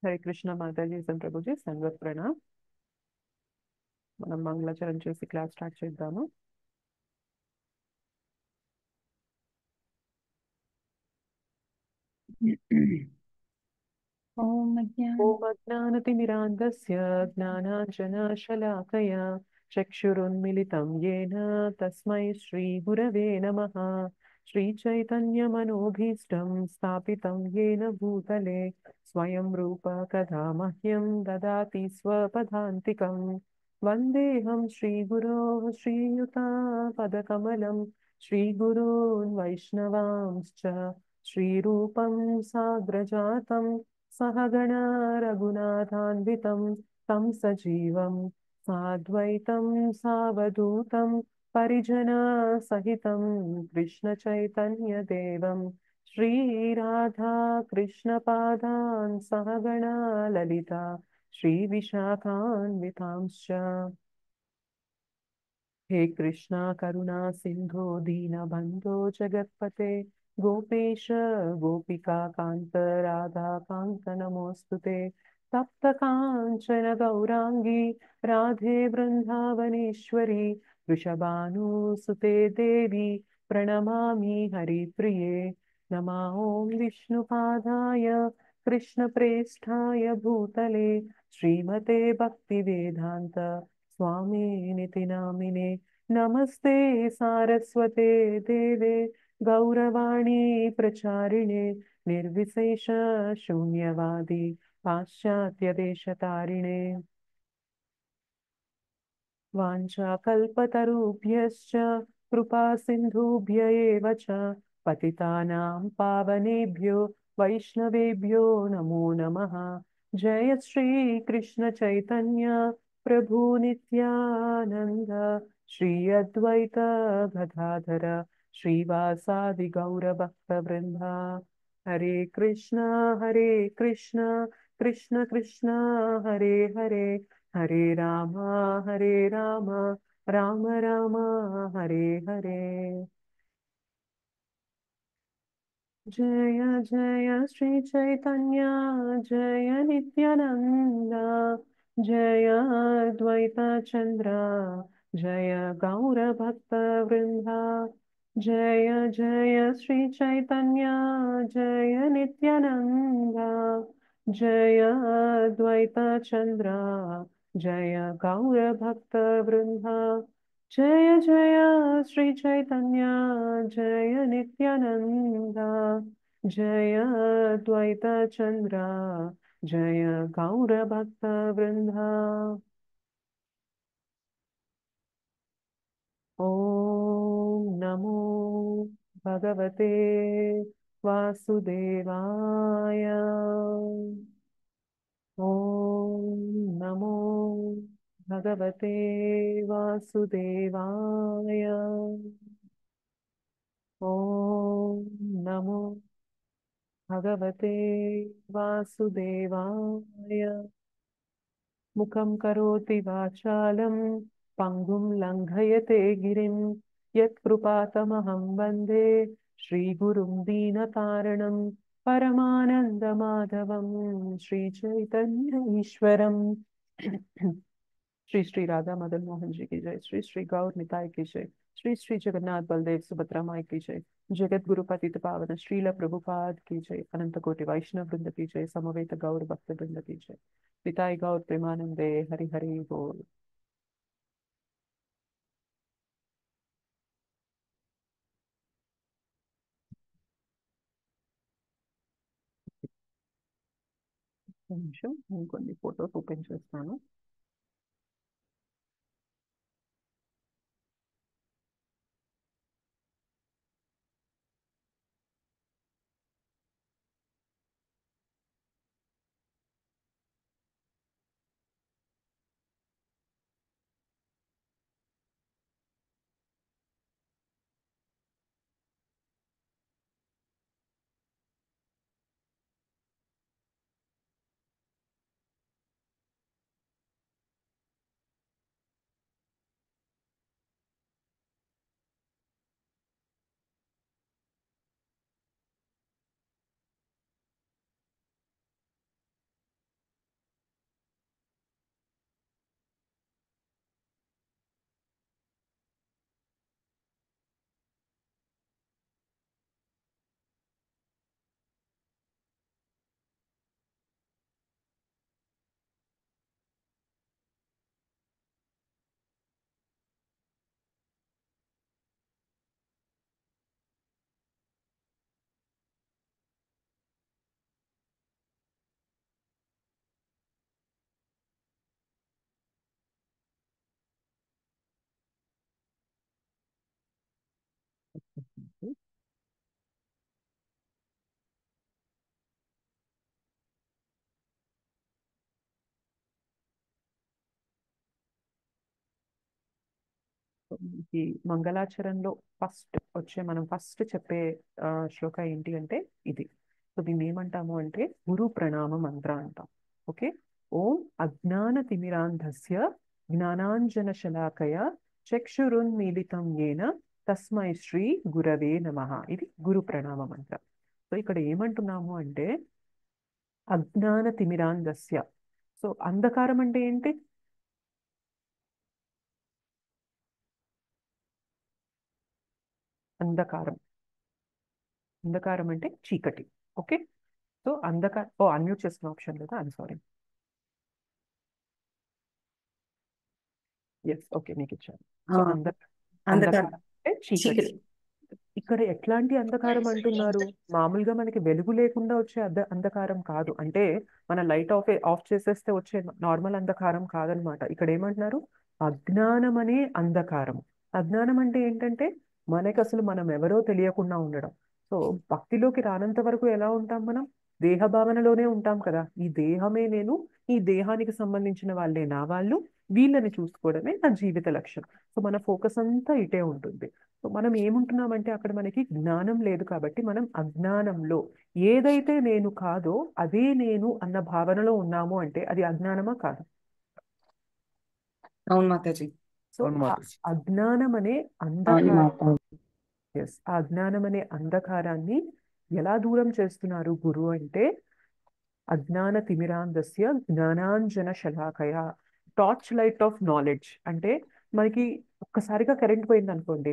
हरे कृष्ण माताजी संप्रभुजी संगत प्रणाम మనం మంగళాచరణ చేసి క్లాస్ స్టార్ట్ చేద్దాము. ॐ अज्ञान ఓం అజ్ఞానతిమిరాంధస్య జ్ఞానాంజనశలాకయా చక్షురున్మిలితం येन తస్మై శ్రీగురవే నమః. శ్రీచైతన్యమనోభీష్టం స్థాపితం येन భూతలే స్వయం రూప కథా మహ్యం దదాతి స్వపదాంతికం. వందేహం శ్రీగురో శ్రీయుతాపదకమలం శ్రీగురూన్ వైష్ణవాంశ్చ శ్రీరూపం సాగ్రజాతం सहगणा रघुनाथान्वितं तं सजीवं साद्वैतं सावधूतं परिजनसहितं कृष्णचैतन्यदेवं श्रीराधा कृष्णपादान् सहगणा ललिता श्रीविशाखान्वितांश्च. हे कृष्णा करुणा सिन्धो दीनबन्धो जगत्पते गोपेश गोपिका कान्त राधा कान्त नमोऽस्तु ते. तप्त काञ्चन गौराङ्गी राधे वृन्दावनेश्वरी वृषभानुसुते देवी प्रणमामि हरिप्रिये. नमः ॐ विष्णुपादाय कृष्णप्रेष्ठाय भूतले श्रीमते भक्तिवेदान्त स्वामिनिति नामिने. नमस्ते सारस्वते देवे गौरवाणी प्रचारिणे निर्विशेष शून्यवादी पाश्चात्यदेशतारिणे. वाञ्छाकल्पतरुभ्यश्च कृपा सिन्धुभ्य एव च पतितानां पावनेभ्यो वैष्णवेभ्यो नमो नमः. जय श्री कृष्ण चैतन्य प्रभु नित्यानंद श्री अद्वैत गदाधर श्रीवासादि गौरभक्तवृंद. हरे कृष्णा कृष्ण कृष्ण हरे हरे हरे राम राम राम हरे हरे. जय जय श्री चैतन्य जय नित्यानंद जय अद्वैत चंद्र जय गौर भक्त वृंदा. जय जय श्री चैतन्य जय नित्यानंद जय अद्वैत चंद्र जय गौर भक्त वृंदा. जय जय श्री चैतन्य जय नित्यानंद जय अद्वैत चंद्र जय गौर भक्त वृंदा. ओम नमो भगवते वासुदेवाय. ओम नमो भगवते वासुदेवाय. ओम नमो भगवते वासुदेवाय. मुखं करोति वाचालं पङ्गुं लङ्घयते गिरिं यत्कृपातमहं वन्दे श्रीगुरुं दीनतारणं परमानन्दमाधवं श्रीचैतन्य ईश्वरम्. श्री श्री राधा मदन मोहन जी की जय. श्री श्री गौर निताय की जय. श्री श्री जगन्नाथ बलदेव सुभद्रा माई की जय. जगत गुरु पतित पावन श्रील प्रभुपाद की जय. अनंत कोटि वैष्णव वृंद की जय. समवेत गौर भक्त वृंद की जय. पिताई गौर प्रेमानंदे हरि हरि बोल. నిమిషం నేను కొన్ని ఫోటోస్ ఓపెన్ చేస్తాను. ఈ మంగళాచరణలో మనం ఫస్ట్ చెప్పే శ్లోక ఏంటి అంటే ఇది. సో దీన్ని ఏమంటాము అంటే గురు ప్రణామ మంత్ర అంటాం. ఓకే. ఓం అజ్ఞాన తిమిరాంధస్య జ్ఞానాంజన శలాకయ చక్షురున్మీలితం ఏన తస్మై శ్రీ గురవే నమః. ఇది గురు ప్రణామ మంత్రం. సో ఇక్కడ ఏమంటున్నాము అంటే అజ్ఞాన తిమిరాంధస్య. సో అంధకారం అంటే ఏంటి? అంధకారం. అంధకారం అంటే చీకటి. ఓకే. సో అన్మ్యూట్ చేసిన ఆప్షన్ లేదా? I'm sorry. ఎస్, ఓకే, మీకు ఇచ్చాను. ఆ, సో అంధకారం అంధకారం అంటే చీకటి. చీకటి. ఇక్కడ ఎట్లాంటి అంధకారం అంటున్నారు? మామూలుగా మనకి వెలుగు లేకుండా వచ్చే అంధకారం కాదు. అంటే మన లైట్ ఆఫ్ చేసేస్తే వచ్చే నార్మల్ అంధకారం కాదనమాట. ఇక్కడ ఏమంటున్నారు? అజ్ఞానం అనే అంధకారం. అజ్ఞానం అంటే ఏంటంటే మనకి అసలు మనం ఎవరో తెలియకుండా ఉండడం. సో భక్తిలోకి రానంత వరకు ఎలా ఉంటాం మనం? దేహ భావనలోనే ఉంటాం కదా. ఈ దేహమే నేను, ఈ దేహానికి సంబంధించిన వాళ్ళే నా వాళ్ళు, వీళ్ళని చూసుకోవడమే నా జీవిత లక్ష్యం. సో మన ఫోకస్ అంతా ఇటే ఉంటుంది. సో మనం ఏముంటున్నామంటే అక్కడ మనకి జ్ఞానం లేదు కాబట్టి మనం అజ్ఞానంలో ఏదైతే నేను కాదో అదే నేను అన్న భావనలో ఉన్నాము. అంటే అది అజ్ఞానమా కాదా? అవును మాతాజీ. సో అవును ఆ మాతాజీ. అజ్ఞానం అనే అంధకారం, ఎస్, ఆ అజ్ఞానం అనే అంధకారాన్ని ఎలా దూరం చేస్తున్నారు గురు అంటే అజ్ఞాన తిమిరాంధస్య జ్ఞానాంజన శలాకయ. టార్చ్ లైట్ ఆఫ్ నాలెడ్జ్ అంటే మనకి ఒక్కసారిగా కరెంట్ పోయింది అనుకోండి,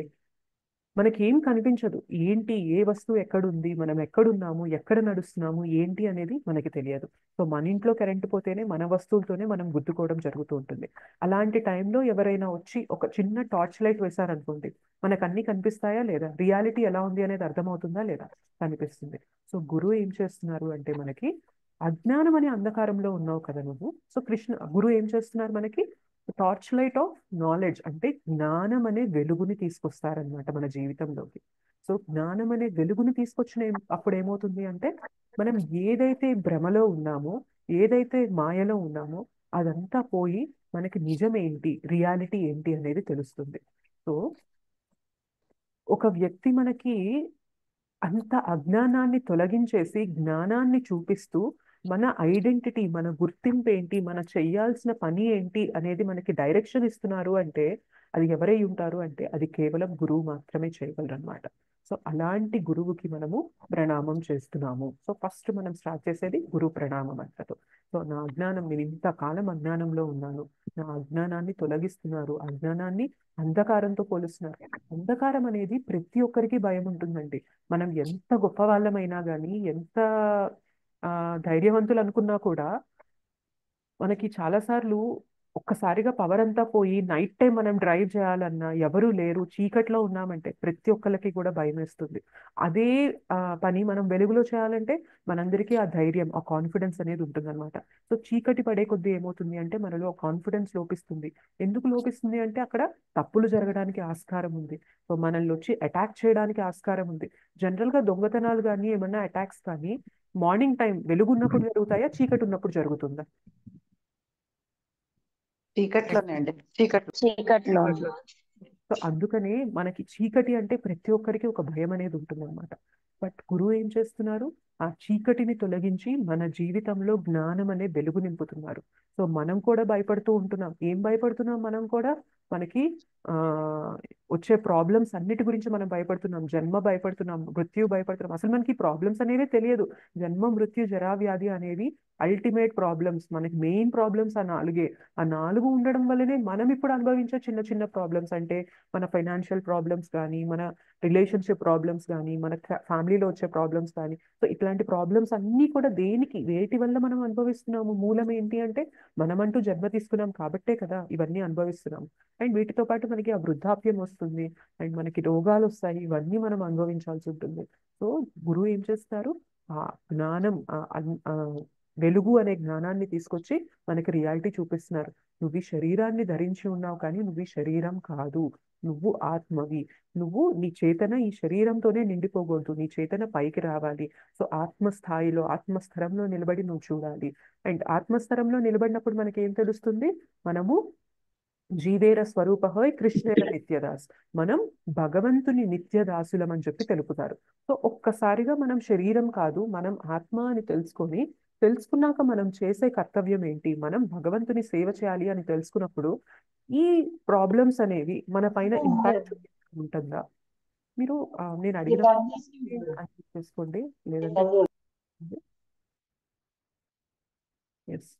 మనకి ఏం కనిపించదు. ఏంటి, ఏ వస్తువు ఎక్కడుంది, మనం ఎక్కడున్నాము, ఎక్కడ నడుస్తున్నాము, ఏంటి అనేది మనకి తెలియదు. సో మన ఇంట్లో కరెంట్ పోతేనే మన వస్తువులతోనే మనం గుద్దుకోవడం జరుగుతూ ఉంటుంది. అలాంటి టైంలో ఎవరైనా వచ్చి ఒక చిన్న టార్చ్ లైట్ వేశారనుకోండి, మనకు అన్ని కనిపిస్తాయా లేదా? రియాలిటీ ఎలా ఉంది అనేది అర్థమవుతుందా లేదా? కనిపిస్తుంది. సో గురువు ఏం చేస్తున్నారు అంటే మనకి అజ్ఞానం అనే అంధకారంలో ఉన్నావు కదా నువ్వు. సో గురువు ఏం చేస్తున్నారు మనకి? టార్చ్ లైట్ ఆఫ్ నాలెడ్జ్ అంటే జ్ఞానం అనే వెలుగుని తీసుకొస్తారనమాట మన జీవితంలోకి. సో జ్ఞానం అనే వెలుగుని తీసుకొచ్చిన అప్పుడు ఏమవుతుంది అంటే మనం ఏదైతే భ్రమలో ఉన్నామో, ఏదైతే మాయలో ఉన్నామో అదంతా పోయి మనకి నిజం ఏంటి, రియాలిటీ ఏంటి అనేది తెలుస్తుంది. సో ఒక వ్యక్తి మనకి అంత అజ్ఞానాన్ని తొలగించేసి జ్ఞానాన్ని చూపిస్తూ మన ఐడెంటిటీ, మన గుర్తింపు ఏంటి, మన చెయ్యాల్సిన పని ఏంటి అనేది మనకి డైరెక్షన్ ఇస్తున్నారు అంటే అది ఎవరై ఉంటారు అంటే అది కేవలం గురువు మాత్రమే చేయగలరు అనమాట. సో అలాంటి గురువుకి మనము ప్రణామం చేస్తున్నాము. సో ఫస్ట్ మనం స్టార్ట్ చేసేది గురు ప్రణామం అంటతో. సో నా అజ్ఞానం, నేను ఇంతకాలం అజ్ఞానంలో ఉన్నాను, నా అజ్ఞానాన్ని తొలగిస్తున్నారు. అజ్ఞానాన్ని అంధకారంతో పోలుస్తున్నారు. అంధకారం అనేది ప్రతి ఒక్కరికి భయం ఉంటుందండి. మనం ఎంత గొప్ప వాళ్ళమైనా కానీ, ఎంత ధైర్యవంతులు అనుకున్నా కూడా మనకి చాలాసార్లు ఒక్కసారిగా పవర్ అంతా పోయి నైట్ టైం మనం డ్రైవ్ చేయాలన్నా ఎవరు లేరు, చీకట్లో ఉన్నామంటే ప్రతి ఒక్కరికి కూడా భయం వేస్తుంది. అదే పని మనం వెలుగులో చేయాలంటే మనందరికీ ఆ ధైర్యం, ఆ కాన్ఫిడెన్స్ అనేది ఉంటుందన్నమాట. సో చీకటి పడే కొద్దీ ఏమవుతుంది అంటే మనలో కాన్ఫిడెన్స్ లోపిస్తుంది. ఎందుకు లోపిస్తుంది అంటే అక్కడ తప్పులు జరగడానికి ఆస్కారం ఉంది. సో మనల్ని వచ్చి అటాక్ చేయడానికి ఆస్కారం ఉంది. జనరల్ గా దొంగతనాలు కానీ ఏమన్నా అటాక్స్ కానీ మార్నింగ్ టైం వెలుగున్నప్పుడు జరుగుతాయా, చీకటి ఉన్నప్పుడు జరుగుతుందా? చీకట్లోనే అండి. చీకట్లో. చీకట్లో. సో అందుకనే మనకి చీకటి అంటే ప్రతి ఒక్కరికి ఒక భయం అనేది ఉంటుందన్నమాట. బట్ గురువు ఏం చేస్తున్నారు? ఆ చీకటిని తొలగించి మన జీవితంలో జ్ఞానం అనే వెలుగు నింపుతున్నారు. సో మనం కూడా భయపడుతూ ఉంటున్నాం. ఏం భయపడుతున్నాం మనం కూడా? మనకి ఆ వచ్చే ప్రాబ్లమ్స్ అన్నిటి గురించి మనం భయపడుతున్నాం. జన్మ భయపడుతున్నాం, మృత్యు భయపడుతున్నాం. అసలు మనకి ప్రాబ్లమ్స్ అనేవి తెలియదు. జన్మ, మృత్యు, జరా, వ్యాధి అనేవి అల్టిమేట్ ప్రాబ్లమ్స్. మనకి మెయిన్ ప్రాబ్లమ్స్ ఆ నాలుగే. ఆ నాలుగు ఉండడం వల్లనే మనం ఇప్పుడు అనుభవించే చిన్న చిన్న ప్రాబ్లమ్స్ అంటే మన ఫైనాన్షియల్ ప్రాబ్లమ్స్ కానీ, మన రిలేషన్షిప్ ప్రాబ్లమ్స్ కానీ, మన ఫ్యామిలీలో వచ్చే ప్రాబ్లమ్స్ కానీ. సో ఇట్లాంటి ప్రాబ్లమ్స్ అన్నీ కూడా వేటి వల్ల మనం అనుభవిస్తున్నాము? మూలం ఏంటి అంటే మనమంటూ జన్మ తీసుకున్నాం కాబట్టే కదా ఇవన్నీ అనుభవిస్తున్నాం. అండ్ వీటితో పాటు మనకి ఆ వృద్ధాప్యం వస్తుంది, అండ్ మనకి రోగాలు వస్తాయి. ఇవన్నీ మనం అనుభవించాల్సి ఉంటుంది. సో గురువు ఏం చేస్తారు? ఆ జ్ఞానం, వెలుగు అనే జ్ఞానాన్ని తీసుకొచ్చి మనకి రియాలిటీ చూపిస్తున్నారు. నువ్వు ఈ శరీరాన్ని ధరించి ఉన్నావు కానీ నువ్వు ఈ శరీరం కాదు. నువ్వు ఆత్మవి. నువ్వు నీ చేతన ఈ శరీరంతోనే నిండిపోకూడదు, నీ చేతన పైకి రావాలి. సో ఆత్మస్థాయిలో ఆత్మస్థరంలో నిలబడి నువ్వు చూడాలి. అండ్ ఆత్మస్థరంలో నిలబడినప్పుడు మనకి ఏం తెలుస్తుంది? మనము జీవేర స్వరూపహోయ్ కృష్ణేర నిత్యదాస్, మనం భగవంతుని నిత్యదాసులం అని చెప్పి తెలుపుతారు. సో ఒక్కసారిగా మనం శరీరం కాదు, మనం ఆత్మ అని తెలుసుకున్నాక మనం చేసే కర్తవ్యం ఏంటి, మనం భగవంతుని సేవ చేయాలి అని తెలుసుకున్నప్పుడు ఈ ప్రాబ్లమ్స్ అనేవి మన పైన ఇంపాక్ట్ ఉంటుందా? మీరు నేను అడిగిన ఆన్సర్ చేసుకోండి, లేదంటే ఎస్.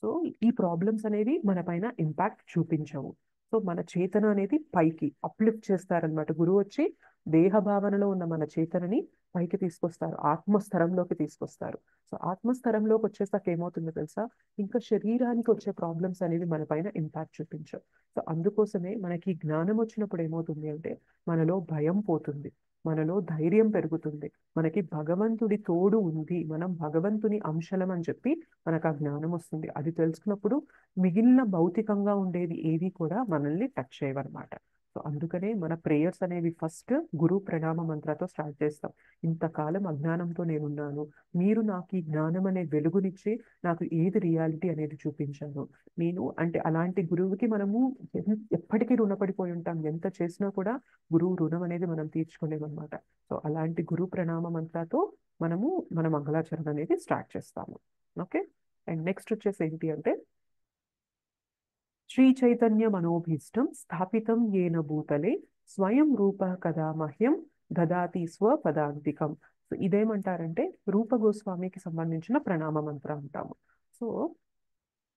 సో ఈ ప్రాబ్లమ్స్ అనేవి మన పైన ఇంపాక్ట్ చూపించవు. సో మన చేతన అనేది పైకి అప్లిఫ్ట్ చేస్తారనమాట. గురువు వచ్చి దేహ భావనలో ఉన్న మన చేతనని పైకి తీసుకొస్తారు, ఆత్మస్థరంలోకి తీసుకొస్తారు. సో ఆత్మస్థరంలోకి వచ్చేసాక ఏమవుతుందో తెలుసా? ఇంకా శరీరానికి వచ్చే ప్రాబ్లమ్స్ అనేవి మన పైన ఇంపాక్ట్ చూపించవు. సో అందుకోసమే మనకి జ్ఞానం వచ్చినప్పుడు ఏమవుతుంది అంటే మనలో భయం పోతుంది, మనలో ధైర్యం పెరుగుతుంది, మనకి భగవంతుడి తోడు ఉంది, మనం భగవంతుని అంశలం అని చెప్పి మనకు ఆ జ్ఞానం వస్తుంది. అది తెలుసుకున్నప్పుడు మిగిలిన భౌతికంగా ఉండేది ఏది కూడా మనల్ని టచ్ చేయవన్నమాట. సో అందుకనే మన ప్రేయర్స్ అనేవి ఫస్ట్ గురు ప్రణామ మంత్రతో స్టార్ట్ చేస్తాం. ఇంతకాలం అజ్ఞానంతో నేనున్నాను, మీరు నాకు ఈ జ్ఞానం అనే వెలుగునిచ్చి నాకు ఏది రియాలిటీ అనేది చూపించాను. నేను అంటే అలాంటి గురువుకి మనము ఎప్పటికీ రుణపడిపోయి ఉంటాం, ఎంత చేసినా కూడా గురువు రుణం అనేది మనం తీర్చుకోలేమన్నమాట. సో అలాంటి గురు ప్రణామ మంత్రతో మనము మన మంగళాచరణ అనేది స్టార్ట్ చేస్తాము. ఓకే. అండ్ నెక్స్ట్ వచ్చేసి ఏంటి అంటే శ్రీ చైతన్య మనోభీష్టం స్థాపితం ఏన భూతలే స్వయం రూప కదా మహ్యం దదాతి స్వపదాంతికం. సో ఇదేమంటారంటే రూప గోస్వామికి సంబంధించిన ప్రణామ మంత్రం అంటాము. సో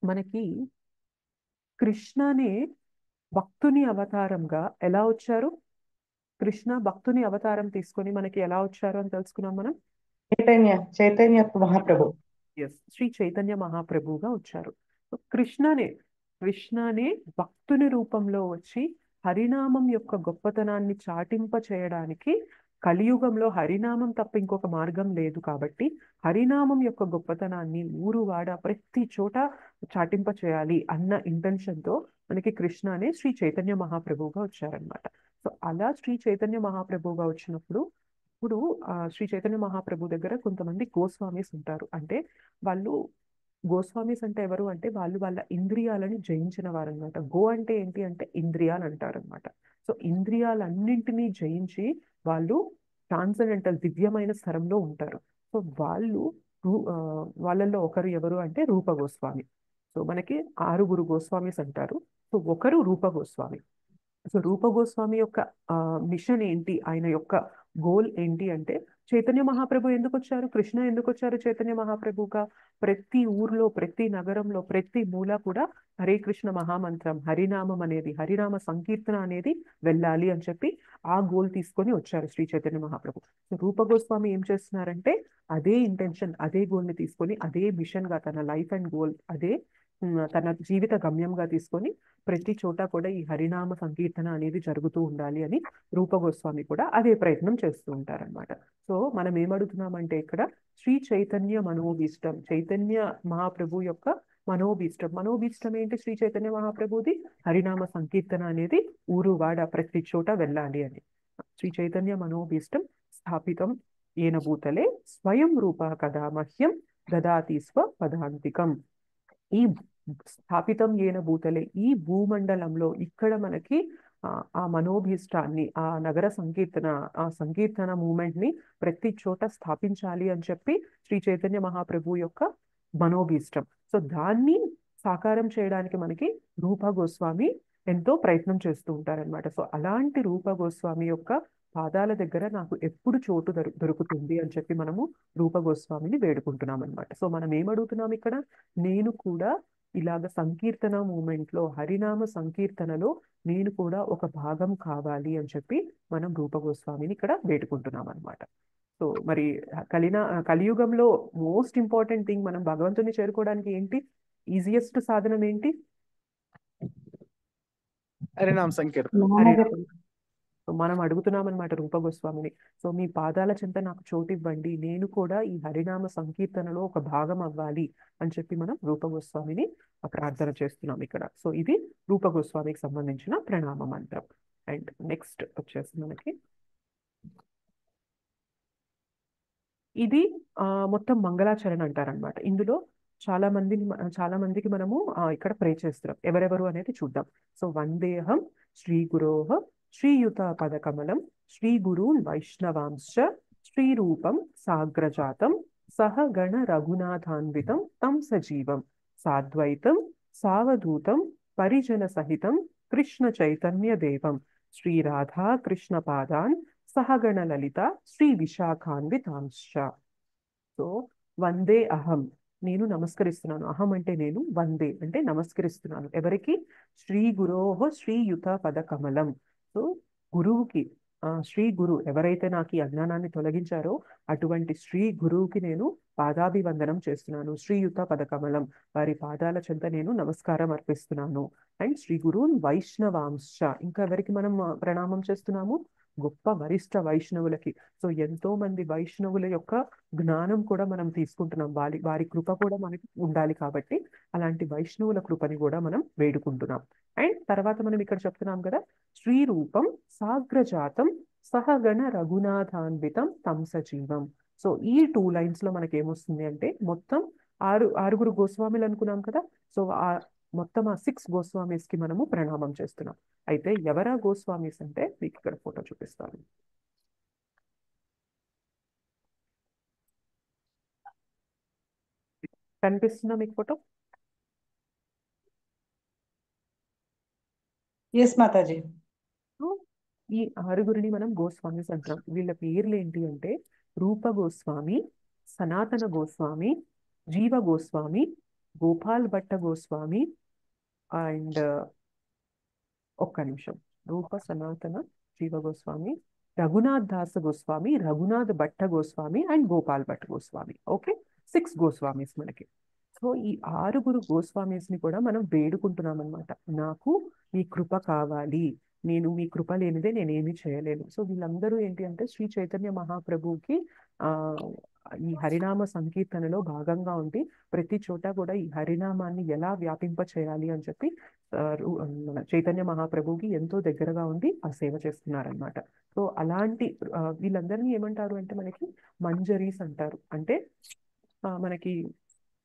మనకి కృష్ణనే భక్తుని అవతారంగా ఎలా వచ్చారు? కృష్ణ భక్తుని అవతారం తీసుకొని మనకి ఎలా వచ్చారు అని తెలుసుకున్నాం మనం. చైతన్య మహాప్రభు. ఎస్, శ్రీ చైతన్య మహాప్రభువుగా వచ్చారు. సో కృష్ణనే భక్తుని రూపంలో వచ్చి హరినామం యొక్క గొప్పతనాన్ని చాటింప చేయడానికి, కలియుగంలో హరినామం తప్ప ఇంకొక మార్గం లేదు కాబట్టి హరినామం యొక్క గొప్పతనాన్ని ఊరు వాడ ప్రతి చోట చాటింప చేయాలి అన్న ఇంటెన్షన్తో మనకి కృష్ణనే శ్రీ చైతన్య మహాప్రభువుగా వచ్చారనమాట. సో అలా శ్రీ చైతన్య మహాప్రభువుగా వచ్చినప్పుడు ఇప్పుడు శ్రీ చైతన్య మహాప్రభు దగ్గర కొంతమంది గోస్వామీస్ ఉంటారు. అంటే వాళ్ళు గోస్వామీస్ అంటే ఎవరు అంటే వాళ్ళు వాళ్ళ ఇంద్రియాలని జయించిన వారు అనమాట. గో అంటే ఏంటి అంటే ఇంద్రియాలు అంటారు అనమాట. సో ఇంద్రియాలన్నింటినీ జయించి వాళ్ళు ట్రాన్సెండెంటల్ దివ్యమైన స్థరంలో ఉంటారు. సో వాళ్ళల్లో ఒకరు ఎవరు అంటే రూప గోస్వామి. సో మనకి 6 గోస్వామీస్ అంటారు. సో ఒకరు రూప గోస్వామి. సో రూప గోస్వామి యొక్క మిషన్ ఏంటి, ఆయన యొక్క గోల్ ఏంటి అంటే చైతన్య మహాప్రభు ఎందుకు వచ్చారు, కృష్ణ ఎందుకు వచ్చారు చైతన్య మహాప్రభుగా? ప్రతి ఊర్లో, ప్రతి నగరంలో, ప్రతి మూల కూడా హరే కృష్ణ మహామంత్రం, హరినామం అనేది, హరినామ సంకీర్తన అనేది వెళ్ళాలి అని చెప్పి ఆ గోల్ తీసుకొని వచ్చారు శ్రీ చైతన్య మహాప్రభు. సో రూప గోస్వామి ఏం చేస్తున్నారంటే అదే ఇంటెన్షన్, అదే గోల్ ని తీసుకొని, అదే మిషన్ గా తన లైఫ్ అండ్ గోల్ అదే తన జీవిత గమ్యంగా తీసుకొని ప్రతి చోట కూడా ఈ హరినామ సంకీర్తన అనేది జరుగుతూ ఉండాలి అని రూప గోస్వామి కూడా అదే ప్రయత్నం చేస్తూ ఉంటారన్నమాట. సో మనం ఏమడుగుతున్నామంటే ఇక్కడ శ్రీ చైతన్య మనోభీష్టం, చైతన్య మహాప్రభు యొక్క మనోభీష్టం ఏంటి? శ్రీ చైతన్య మహాప్రభుది హరినామ సంకీర్తన అనేది ఊరు వాడ ప్రతి చోట వెళ్ళాలి అని. శ్రీ చైతన్య మనోభీష్టం స్థాపితం ఏన భూతలే స్వయం రూప కదా మహ్యం దదాతి స్వ పదాంతికం. ఈ స్థాపితం ఏన భూతలే, ఈ భూమండలంలో ఇక్కడ మనకి ఆ మనోభీష్టాన్ని, ఆ నగర సంకీర్తన, ఆ సంకీర్తన మూమెంట్ ని ప్రతి చోట స్థాపించాలి అని చెప్పి శ్రీ చైతన్య మహాప్రభు యొక్క మనోభీష్టం. సో దాన్ని సాకారం చేయడానికి మనకి రూప గోస్వామి ఎంతో ప్రయత్నం చేస్తూ ఉంటారనమాట. సో అలాంటి రూప గోస్వామి యొక్క పాదాల దగ్గర నాకు ఎప్పుడు చోటు దొరుకుతుంది అని చెప్పి మనము రూప గోస్వామిని వేడుకుంటున్నాం అనమాట. సో మనం ఏమడుగుతున్నాం ఇక్కడ? నేను కూడా ఇలాగ సంకీర్తన మూమెంట్ లో, హరినామ సంకీర్తనలో నేను కూడా ఒక భాగం కావాలి అని చెప్పి మనం రూప గోస్వామిని ఇక్కడ వేడుకుంటున్నాం అనమాట. సో మరి కలియుగంలో మోస్ట్ ఇంపార్టెంట్ థింగ్, మనం భగవంతుని చేరుకోవడానికి ఏంటి ఈజియెస్ట్ సాధనం ఏంటి? హరినామ సంకీర్తన. హరినామ సో మనం అడుగుతున్నాం అనమాట రూప గోస్వామిని. సో మీ పాదాల చెంత నాకు చోటు ఇవ్వండి, నేను కూడా ఈ హరినామ సంకీర్తనలో ఒక భాగం అవ్వాలి అని చెప్పి మనం రూప గోస్వామిని ప్రార్థన చేస్తున్నాం ఇక్కడ. సో ఇది రూప గోస్వామికి సంబంధించిన ప్రణామ మంత్రం. అండ్ నెక్స్ట్ వచ్చేసి మనకి ఇది మొత్తం మంగళాచరణ అంటారనమాట. ఇందులో చాలా మందికి మనము ఇక్కడ ప్రే చేస్తున్నాం. ఎవరెవరు అనేది చూద్దాం. సో వందేహం శ్రీ గురోహ శ్రీయుత పదకమలం శ్రీ గురూన్ వైష్ణవాంశ్చ శ్రీరూపం సాగ్రజాతం సహ గణ రఘునాథాన్వితం తం సజీవం సాద్వైతం సావధూతం పరిజన సహితం కృష్ణ చైతన్య దేవం శ్రీ రాధా కృష్ణ పాదాన్ సహగణ లలిత శ్రీ విశాఖాన్వితాంశ్చ. సో వందే అహం, నేను నమస్కరిస్తున్నాను. అహం అంటే నేను, వందే అంటే నమస్కరిస్తున్నాను. ఎవరికి? శ్రీ గురోహ శ్రీయుత పద కమలం. సో గురువుకి, శ్రీ గురు ఎవరైతే నాకు ఈ అజ్ఞానాన్ని తొలగించారో అటువంటి శ్రీ గురువుకి నేను పాదాభివందనం చేస్తున్నాను. శ్రీయుత పద కమలం, వారి పాదాల చెంత నేను నమస్కారం అర్పిస్తున్నాను. అండ్ శ్రీ గురున్ వైష్ణవాంశ, ఇంకా ఎవరికి మనం ప్రణామం చేస్తున్నాము? గొప్ప వరిష్ఠ వైష్ణవులకి. సో ఎంతో మంది వైష్ణవుల యొక్క జ్ఞానం కూడా మనం తీసుకుంటున్నాం. వారి వారి కృప కూడా మనకి ఉండాలి కాబట్టి అలాంటి వైష్ణవుల కృపని కూడా మనం వేడుకుంటున్నాం. అండ్ తర్వాత మనం ఇక్కడ చెప్తున్నాం కదా, శ్రీరూపం సాగ్రజాతం సహగణ రఘునాథాన్వితం తం సజీవం. సో ఈ 2 లైన్స్ లో మనకి ఏమొస్తుంది అంటే, మొత్తం ఆరుగురు గోస్వామిలు అనుకున్నాం కదా. సో మొత్తం ఆ 6 గోస్వామీస్ కి మనము ప్రణామం చేస్తున్నాం. అయితే ఎవరా గోస్వామీస్ అంటే మీకు ఇక్కడ ఫోటో చూపిస్తాను. కనిపిస్తుందా మీకు ఫోటో? यस माता जी। సో ఈ ఆరుగురిని మనం గోస్వామీస్ అంటాం. వీళ్ళ పేర్లు ఏంటి అంటే రూప గోస్వామి, సనాతన గోస్వామి, జీవ గోస్వామి, గోపాల్ భట్ట గోస్వామి, అండ్ ఒక్క నిమిషం, రూప సనాతన జీవ గోస్వామి, రఘునాథ్ దాస గోస్వామి, రఘునాథ్ భట్ట గోస్వామి అండ్ గోపాల్ భట్ గోస్వామి. ఓకే, 6 గోస్వామీస్ మనకి. సో ఈ ఆరుగురు గోస్వామీస్ ని కూడా మనం వేడుకుంటున్నాం అనమాట. నాకు మీ కృప కావాలి, నేను మీ కృప లేనిదే నేనేమి చేయలేను. సో వీళ్ళందరూ ఏంటి అంటే శ్రీ చైతన్య మహాప్రభువుకి ఆ ఈ హరినామ సంకీర్తనలో భాగంగా ఉండి ప్రతి చోట కూడా ఈ హరినామాన్ని ఎలా వ్యాపింప చేయాలి అని చెప్పి మన చైతన్య మహాప్రభుకి ఎంతో దగ్గరగా ఉండి ఆ సేవ చేస్తున్నారనమాట. సో అలాంటి వీళ్ళందరినీ ఏమంటారు అంటే మనకి మంజరీస్ అంటారు. అంటే మనకి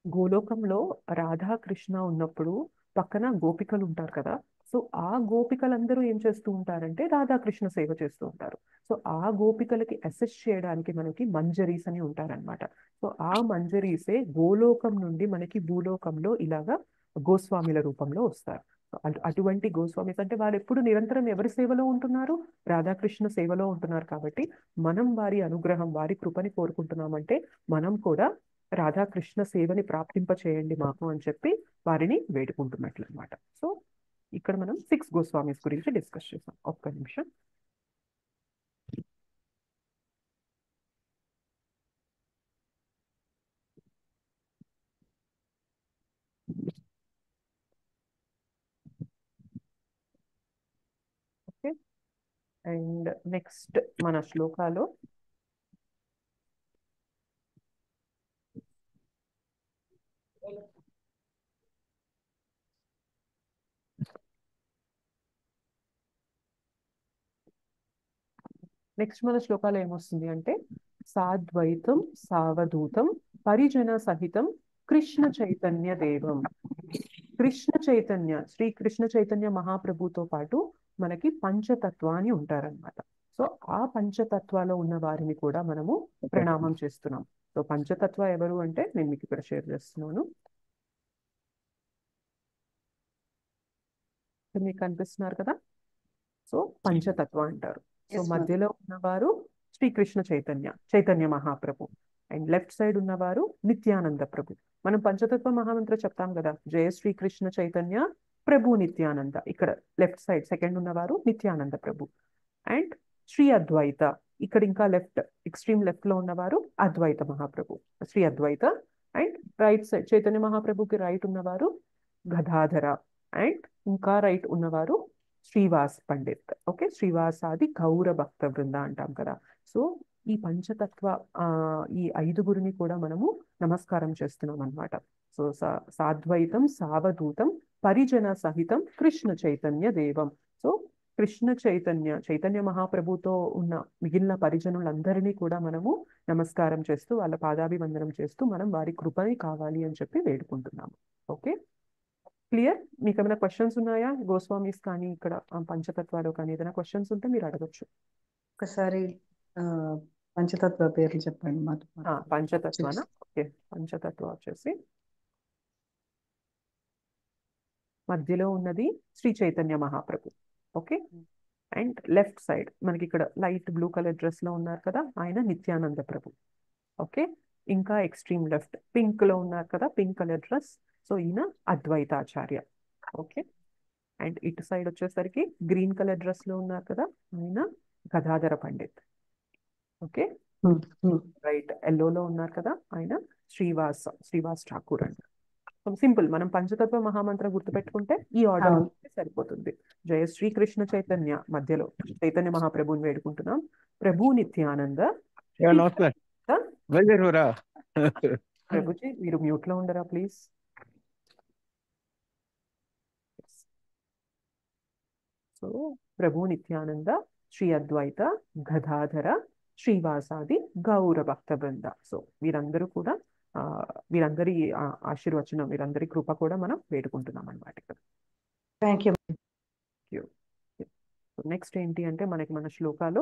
గోలోకంలో రాధాకృష్ణ ఉన్నప్పుడు పక్కన గోపికలు ఉంటారు కదా. సో ఆ గోపికలందరూ ఏం చేస్తూ ఉంటారంటే రాధాకృష్ణ సేవ చేస్తూ ఉంటారు. సో ఆ గోపికలకి అసిస్ట్ చేయడానికి మనకి మంజరీస్ అని ఉంటారనమాట. సో ఆ మంజరీసే గోలోకం నుండి మనకి భూలోకంలో ఇలాగా గోస్వామిల రూపంలో వస్తారు. అటువంటి గోస్వామిస్ అంటే వారు ఎప్పుడు నిరంతరం ఎవరి సేవలో ఉంటున్నారు? రాధాకృష్ణ సేవలో ఉంటున్నారు. కాబట్టి మనం వారి అనుగ్రహం, వారి కృపని కోరుకుంటున్నామంటే మనం కూడా రాధాకృష్ణ సేవని ప్రాప్తింప చేయండి మాకు అని చెప్పి వారిని వేడుకుంటున్నట్లు అనమాట. సో ఇక్కడ మనం 6 గోస్వామీస్ గురించి డిస్కస్ చేసాం. ఒక్క నిమిషం. ఓకే, అండ్ నెక్స్ట్ మన శ్లోకాలో ఏమొస్తుంది అంటే సాద్వైతం సావధూతం పరిజన సహితం కృష్ణ చైతన్య దేవం. కృష్ణ చైతన్య, శ్రీ కృష్ణ చైతన్య మహాప్రభుతో పాటు మనకి పంచతత్వాన్ని ఉంటారనమాట. సో ఆ పంచతత్వాలో ఉన్న వారిని కూడా మనము ప్రణామం చేస్తున్నాం. సో పంచతత్వ ఎవరు అంటే నేను మీకు ఇక్కడ షేర్ చేస్తున్నాను. మీకు కనిపిస్తున్నారు కదా. సో పంచతత్వ అంటారు. So Yes, ma'am. మధ్యలో ఉన్నవారు Srikrishna Chaitanya Mahaprabhu. And left side ఉన్నవారు నిత్యానంద ప్రభు. మనం పంచతత్వ మహామంత్ర చెప్తాం కదా, జయ శ్రీకృష్ణ చైతన్య ప్రభు నిత్యానంద. ఇక్కడ లెఫ్ట్ సైడ్ సెకండ్ ఉన్నవారు నిత్యానంద ప్రభు. అండ్ శ్రీ అద్వైత, ఇక్కడ ఇంకా ఎక్స్ట్రీమ్ లెఫ్ట్ లో ఉన్నవారు Advaita Mahaprabhu, Shri Advaita. And right side Chaitanya మహాప్రభుకి రైట్ ఉన్నవారు గదాధర. అండ్ ఇంకా రైట్ ఉన్నవారు శ్రీవాస్ పండిత్. ఓకే, శ్రీవాసాది గౌర భక్త బృంద అంటాం కదా. సో ఈ పంచతత్వ ఈ ఐదుగురిని కూడా మనము నమస్కారం చేస్తున్నాం అన్నమాట. సో సాద్వైతం సావధూతం పరిజన సహితం కృష్ణ చైతన్య దేవం. సో కృష్ణ చైతన్య మహాప్రభుతో ఉన్న మిగిలిన పరిజనులందరినీ కూడా మనము నమస్కారం చేస్తూ వాళ్ళ పాదాభివందనం చేస్తూ మనం వారి కృపని కావాలి అని చెప్పి వేడుకుంటున్నాము. Okay, clear? మీకు ఏమైనా క్వశ్చన్స్ ఉన్నాయా గోస్వామీస్ కానీ ఇక్కడ పంచతత్వాలు కానీ ఏదైనా క్వశ్చన్స్ ఉంటే మీరు అడగచ్చు. ఒకసారి ఆ, పంచతత్వ పేర్లు చెప్పండి మాతో పాటు. పంచతత్వనా? ఓకే, పంచతత్వ వచ్చేసి మధ్యలో ఉన్నది Shri Chaitanya Mahaprabhu. Okay, and left side మనకి ఇక్కడ లైట్ బ్లూ కలర్ డ్రెస్ లో ఉన్నారు కదా, ఆయన నిత్యానంద ప్రభు. ఓకే, ఇంకా ఎక్స్ట్రీమ్ లెఫ్ట్ పింక్ లో ఉన్నారు కదా, పింక్ కలర్ డ్రెస్, సో ఈయన అద్వైతాచార్య. ఓకే, అండ్ ఇటు సైడ్ వచ్చేసరికి గ్రీన్ కలర్ డ్రెస్ లో ఉన్నారు కదా, ఆయన గదాధర పండిత్. ఓకే, రైట్ ఎల్లోలో ఉన్నారు కదా, ఆయన శ్రీవాస్ ఠాకూర్ అంట. సింపుల్, మనం పంచతత్వ మహామంత్రం గుర్తుపెట్టుకుంటే ఈ ఆర్డర్ సరిపోతుంది. జయ శ్రీకృష్ణ చైతన్య మధ్యలో చైతన్య మహాప్రభుని వేడుకుంటున్నాం. ప్రభు నిత్యానంద. ప్రభుజీ మీరు మ్యూట్ లో ఉండరా ప్లీజ్? సో ప్రభు నిత్యానంద, శ్రీ అద్వైత, గదాధర, శ్రీవాసాది గౌర భక్త బృంద. సో వీరందరూ కూడా వీరందరి ఆశీర్వచనం, వీరందరి కృప కూడా మనం వేడుకుంటున్నాం అన్నమాట ఇక్కడ. Thank you. నెక్స్ట్ ఏంటి అంటే మనకి మన శ్లోకాలు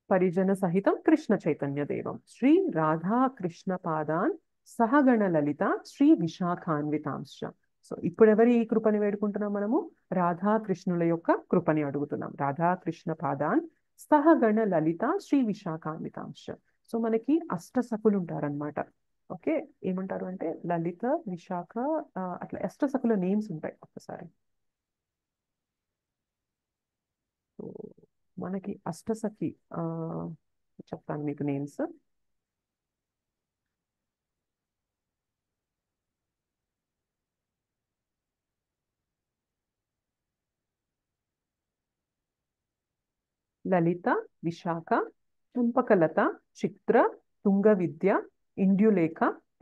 పరిజన సహితం కృష్ణ చైతన్య దేవం శ్రీ రాధా కృష్ణ పాదాన్ సహగణ లలిత శ్రీ విశాఖాన్వితాంశ. సో ఇప్పుడు ఎవరి ఈ కృపని వేడుకుంటున్నాం మనము? రాధాకృష్ణుల యొక్క కృపని అడుగుతున్నాం. రాధాకృష్ణ పాదాన్ సహగణ లలిత శ్రీ విశాఖాన్వితాంశ. సో మనకి అష్టసకులు ఉంటారనమాట. ఓకే, ఏమంటారు అంటే లలిత, విశాఖ, అట్లా అష్టసకుల నేమ్స్ ఉంటాయి. ఒక్కసారి మనకి అష్టసఖి చెప్తాను మీకు నేమ్స్. లలిత, విశాఖ, చుంపకలత, చిత్ర, తుంగ విద్య, ఇండ్యులేఖ,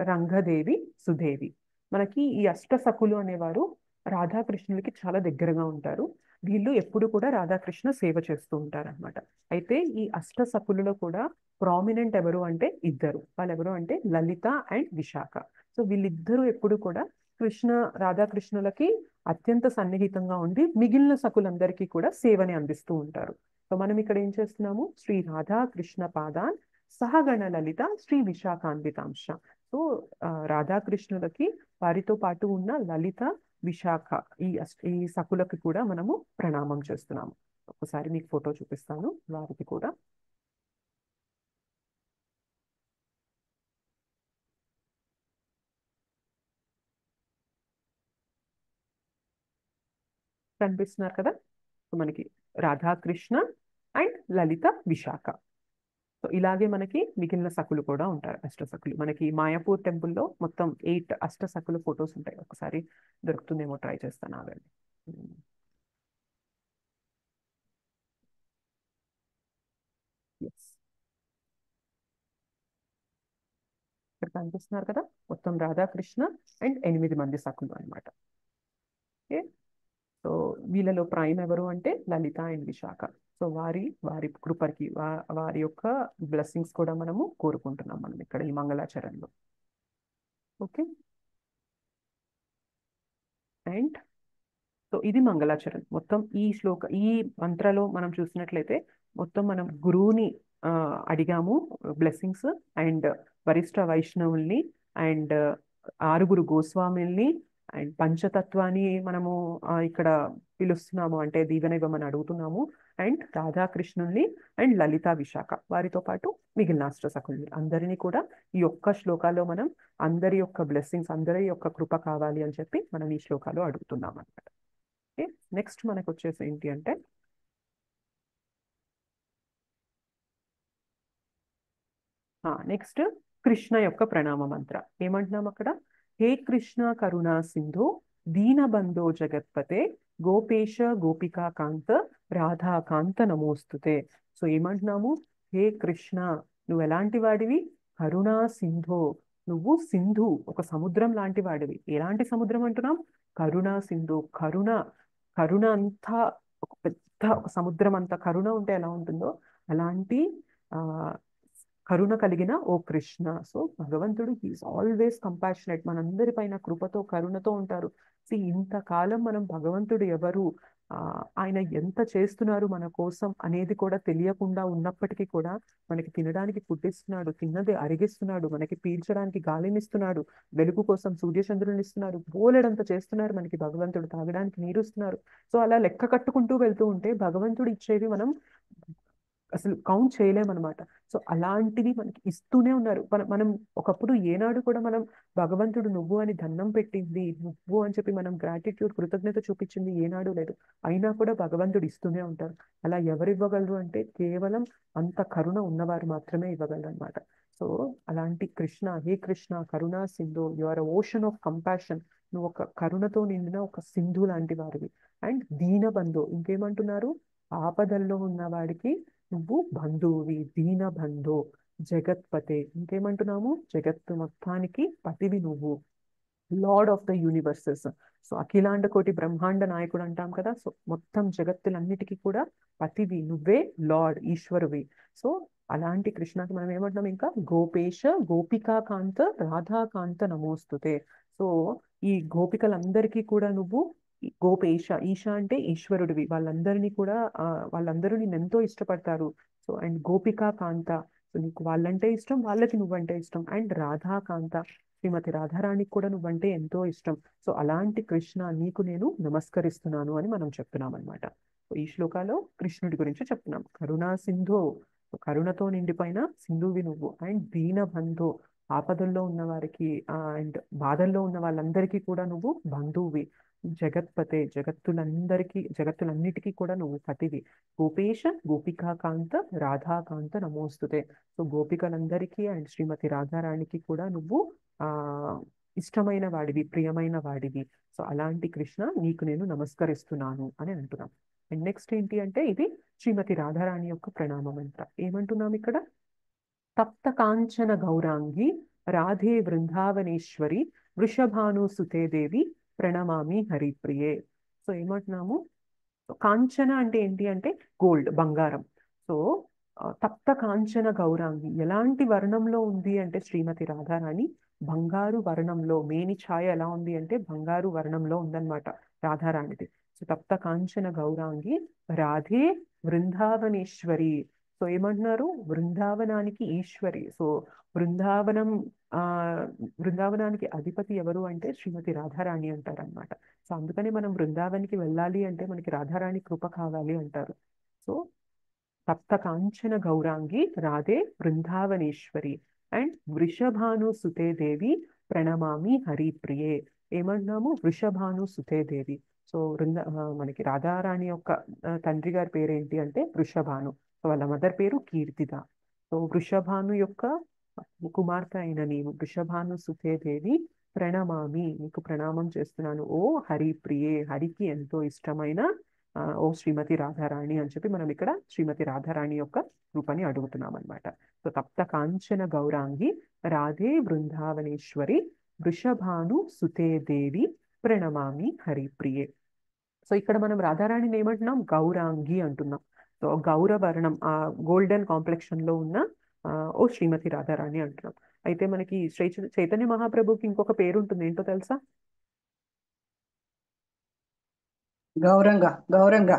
రంగదేవి, సుదేవి. మనకి ఈ అష్టసఖులు అనేవారు రాధాకృష్ణులకి చాలా దగ్గరగా ఉంటారు. వీళ్ళు ఎప్పుడు కూడా రాధాకృష్ణ సేవ చేస్తూ ఉంటారు అనమాట. అయితే ఈ అష్టసఖులలో కూడా ప్రామినెంట్ ఎవరు అంటే ఇద్దరు. వాళ్ళు ఎవరు అంటే లలిత అండ్ విశాఖ. సో వీళ్ళిద్దరూ ఎప్పుడు కూడా రాధాకృష్ణులకి అత్యంత సన్నిహితంగా ఉండి మిగిలిన సఖులందరికీ కూడా సేవని అందిస్తూ ఉంటారు. సో మనం ఇక్కడ ఏం చేస్తున్నాము? శ్రీ రాధాకృష్ణ పాదాన్ సహగణ లలిత శ్రీ విశాఖాన్వితాంశ. సో రాధాకృష్ణులకి వారితో పాటు ఉన్న లలిత, విశాఖ ఈ సఖులకి కూడా మనము ప్రణామం చేస్తున్నాము. ఒకసారి మీకు ఫోటో చూపిస్తాను వారికి కూడా. కనిపిస్తున్నారు కదా? సో మనకి Radhakrishna and Lalitha, Visakha. So ఇలాగే మనకి మిగిలిన సఖులు కూడా ఉంటారు, అష్టసఖులు. మనకి మాయాపూర్ టెంపుల్లో మొత్తం 8 అష్టసఖుల ఫొటోస్ ఉంటాయి. ఒకసారి దొరుకుతుందేమో ట్రై చేస్తాను, ఆగండి. ఇక్కడ కనిపిస్తున్నారు కదా, మొత్తం రాధాకృష్ణ అండ్ 8 మంది సఖులు అనమాట. ఓకే, సో వీళ్ళలో ప్రైమ్ ఎవరు అంటే లలిత అండ్ విశాఖ. సో వారి కృపకి వారి యొక్క బ్లెస్సింగ్స్ కూడా మనము కోరుకుంటున్నాం మనం ఇక్కడ ఈ మంగళాచరణలో. ఓకే, అండ్ సో ఇది మంగళాచరణ్. మొత్తం ఈ మంత్రలో మనం చూసినట్లయితే మొత్తం మనం గురువుని అడిగాము బ్లెస్సింగ్స్, అండ్ వరిష్ఠ వైష్ణవుల్ని, అండ్ 6 గోస్వామిల్ని, అండ్ పంచతత్వాన్ని మనము ఇక్కడ పిలుస్తున్నాము, అంటే దీవెన ఇవ్వమని అడుగుతున్నాము. అండ్ రాధాకృష్ణుల్ని అండ్ లలిత, విశాఖ వారితో పాటు మిగిలిన అష్టసఖుల్ని అందరినీ కూడా ఈ ఒక్క శ్లోకాల్లో మనం అందరి యొక్క బ్లెస్సింగ్స్, అందరి యొక్క కృప కావాలి అని చెప్పి మనం ఈ శ్లోకాలు అడుగుతున్నాం అన్నమాట. నెక్స్ట్ మనకు వచ్చేసి ఏంటి అంటే నెక్స్ట్ కృష్ణ యొక్క ప్రణామ మంత్ర. ఏమంటున్నాం అక్కడ? హే కృష్ణ కరుణా సింధు దీనబంధో జగత్పతే గోపేశ గోపికా కాంత రాధాకాంత నమోస్తుతే. సో ఏమంటున్నాము? హే కృష్ణ, నువ్వు ఎలాంటి వాడివి? కరుణా సింధో, నువ్వు సింధు, ఒక సముద్రం లాంటి వాడివి. ఎలాంటి సముద్రం అంటున్నాం? కరుణా సింధు, కరుణ, కరుణ అంతా, ఒక పెద్ద ఒక సముద్రం అంత కరుణ ఉంటే ఎలా ఉంటుందో అలాంటి ఆ కరుణ కలిగిన ఓ కృష్ణ. సో భగవంతుడు హీఈస్ ఆల్వేస్ కంపాషనేట్, మనందరి పైన కృపతో కరుణతో ఉంటారు. ఇంతకాలం మనం భగవంతుడు ఎవరు, ఆయన ఎంత చేస్తున్నారు మన కోసం అనేది కూడా తెలియకుండా ఉన్నప్పటికీ కూడా మనకి తినడానికి పుట్టిస్తున్నాడు, తిన్నది అరిగిస్తున్నాడు, మనకి పీల్చడానికి గాలినిస్తున్నాడు, వెలుగు కోసం సూర్యచంద్రుని ఇస్తున్నారు, బోలెడంత చేస్తున్నారు మనకి భగవంతుడు, తాగడానికి నీరు ఇస్తున్నారు. సో అలా లెక్క కట్టుకుంటూ వెళ్తూ ఉంటే భగవంతుడు ఇచ్చేవి మనం అసలు కౌంట్ చేయలేమన్నమాట. సో అలాంటివి మనకి ఇస్తూనే ఉన్నారు. మనం ఒకప్పుడు ఏనాడు కూడా మనం భగవంతుడు నువ్వు అని దండం పెట్టింది, నువ్వు అని చెప్పి మనం గ్రాటిట్యూడ్, కృతజ్ఞత చూపించింది ఏనాడు లేదు. అయినా కూడా భగవంతుడు ఇస్తూనే ఉంటారు. అలా ఎవరు ఇవ్వగలరు అంటే కేవలం అంత కరుణ ఉన్నవారు మాత్రమే ఇవ్వగలరు అనమాట. సో అలాంటి కృష్ణ, హే కృష్ణ కరుణా సింధు, you are ocean of compassion, నువ్వు ఒక కరుణతో నిండిన ఒక సింధు లాంటి వారివి. అండ్ దీనబంధు, ఇంకేమంటున్నారు? ఆపదల్లో ఉన్న వాడికి నువ్వు బంధువువి, దీన బంధు. జగత్పతే, ఇంకేమంటున్నాము? జగత్తు మొత్తానికి పతివి నువ్వు, lord of the universes. So అఖిలాండ కోటి బ్రహ్మాండ నాయకుడు అంటాం కదా. సో మొత్తం జగత్తులన్నిటికీ కూడా పతివి నువ్వే, లార్డ్, ఈశ్వరువి. సో అలాంటి కృష్ణకి మనం ఏమంటున్నాం ఇంకా? గోపేశ గోపికా కాంత రాధాకాంత నమోస్తుతే. సో ఈ గోపికలందరికీ కూడా నువ్వు గోపేశ, ఈశ అంటే ఈశ్వరుడివి, వాళ్ళందరినీ కూడా వాళ్ళందరూ నిన్ను ఎంతో ఇష్టపడతారు. సో అండ్ గోపికా కాంత, సో నీకు వాళ్ళంటే ఇష్టం, వాళ్ళకి నువ్వంటే ఇష్టం. అండ్ రాధాకాంత, శ్రీమతి రాధారాణికి కూడా నువ్వంటే ఎంతో ఇష్టం. సో అలాంటి కృష్ణ నీకు నేను నమస్కరిస్తున్నాను అని మనం చెప్తున్నాం అనమాట. ఈ శ్లోకాలో కృష్ణుడి గురించి చెప్తున్నాం. కరుణా సింధు, కరుణతో నిండిపోయిన సింధువి నువ్వు. అండ్ దీనబంధు, ఆపదల్లో ఉన్న వారికి అండ్ బాధల్లో ఉన్న వాళ్ళందరికీ కూడా నువ్వు బంధువువి. జగత్పతే, జగత్తులన్నిటికీ కూడా నువ్వు పతివి. గోపేశ గోపికాకాంత రాధాకాంత నమోస్తుతే. సో గోపికలందరికీ అండ్ శ్రీమతి రాధారాణికి కూడా నువ్వు ఆ ఇష్టమైన వాడివి, ప్రియమైన వాడివి. సో అలాంటి కృష్ణ నీకు నేను నమస్కరిస్తున్నాను అని అంటున్నాం. అండ్ నెక్స్ట్ ఏంటి అంటే ఇది శ్రీమతి రాధారాణి యొక్క ప్రణామం అంట. ఏమంటున్నాం ఇక్కడ? తప్త కాంచన గౌరాంగి రాధే వృందావనేశ్వరి వృషభానుసుతే దేవి ప్రణమామి హరిప్రియే. సో ఏమంటున్నాము? కాంచన అంటే ఏంటి అంటే గోల్డ్, బంగారం. సో తప్త కాంచన గౌరాంగి, ఎలాంటి వర్ణంలో ఉంది అంటే శ్రీమతి రాధారాణి బంగారు వర్ణంలో, మేని ఛాయ ఎలా ఉంది అంటే బంగారు వర్ణంలో ఉందన్నమాట రాధారాణిది. సో తప్త కాంచన గౌరాంగి రాధే వృందావనేశ్వరి. సో ఏమంటున్నారు? బృందావనానికి ఈశ్వరి. సో బృందావనం ఆ బృందావనానికి అధిపతి ఎవరు అంటే శ్రీమతి రాధారాణి అంటారనమాట. సో అందుకని మనం బృందావనికి వెళ్ళాలి అంటే మనకి రాధారాణి కృప కావాలి అంటారు. సో తప్త కాంచన గౌరాంగి రాధే బృందావనేశ్వరి అండ్ వృషభాను సుతే దేవి ప్రణమామి హరిప్రియే. ఏమంటున్నాము? వృషభాను సుతే దేవి. సో మనకి రాధారాణి యొక్క తండ్రి గారి పేరేంటి అంటే వృషభాను. సో వాళ్ళ మదర్ పేరు కీర్తిద. సో వృషభాను యొక్క కుమార్తె అయిన నేను వృషభాను సుతే దేవి ప్రణమామి, నీకు ప్రణామం చేస్తున్నాను ఓ హరిప్రియే, హరికి ఎంతో ఇష్టమైన ఓ శ్రీమతి రాధారాణి అని చెప్పి మనం ఇక్కడ శ్రీమతి రాధారాణి యొక్క రూపాన్ని అడుగుతున్నాం అనమాట. సో తప్త కాంచన గౌరాంగి రాధే బృందావనేశ్వరి వృషభాను సుతే దేవి ప్రణమామి హరిప్రియే. సో ఇక్కడ మనం రాధారాణిని ఏమంటున్నాం? గౌరాంగి అంటున్నాం. సో గౌరవర్ణం, ఆ గోల్డెన్ కాంప్లెక్షన్ లో ఉన్న ఓ శ్రీమతి రాధారాణి అంటున్నాం. అయితే మనకి చైతన్య మహాప్రభుకి ఇంకొక పేరు ఉంటుంది, ఏంటో తెలుసా? గౌరంగ గౌరంగ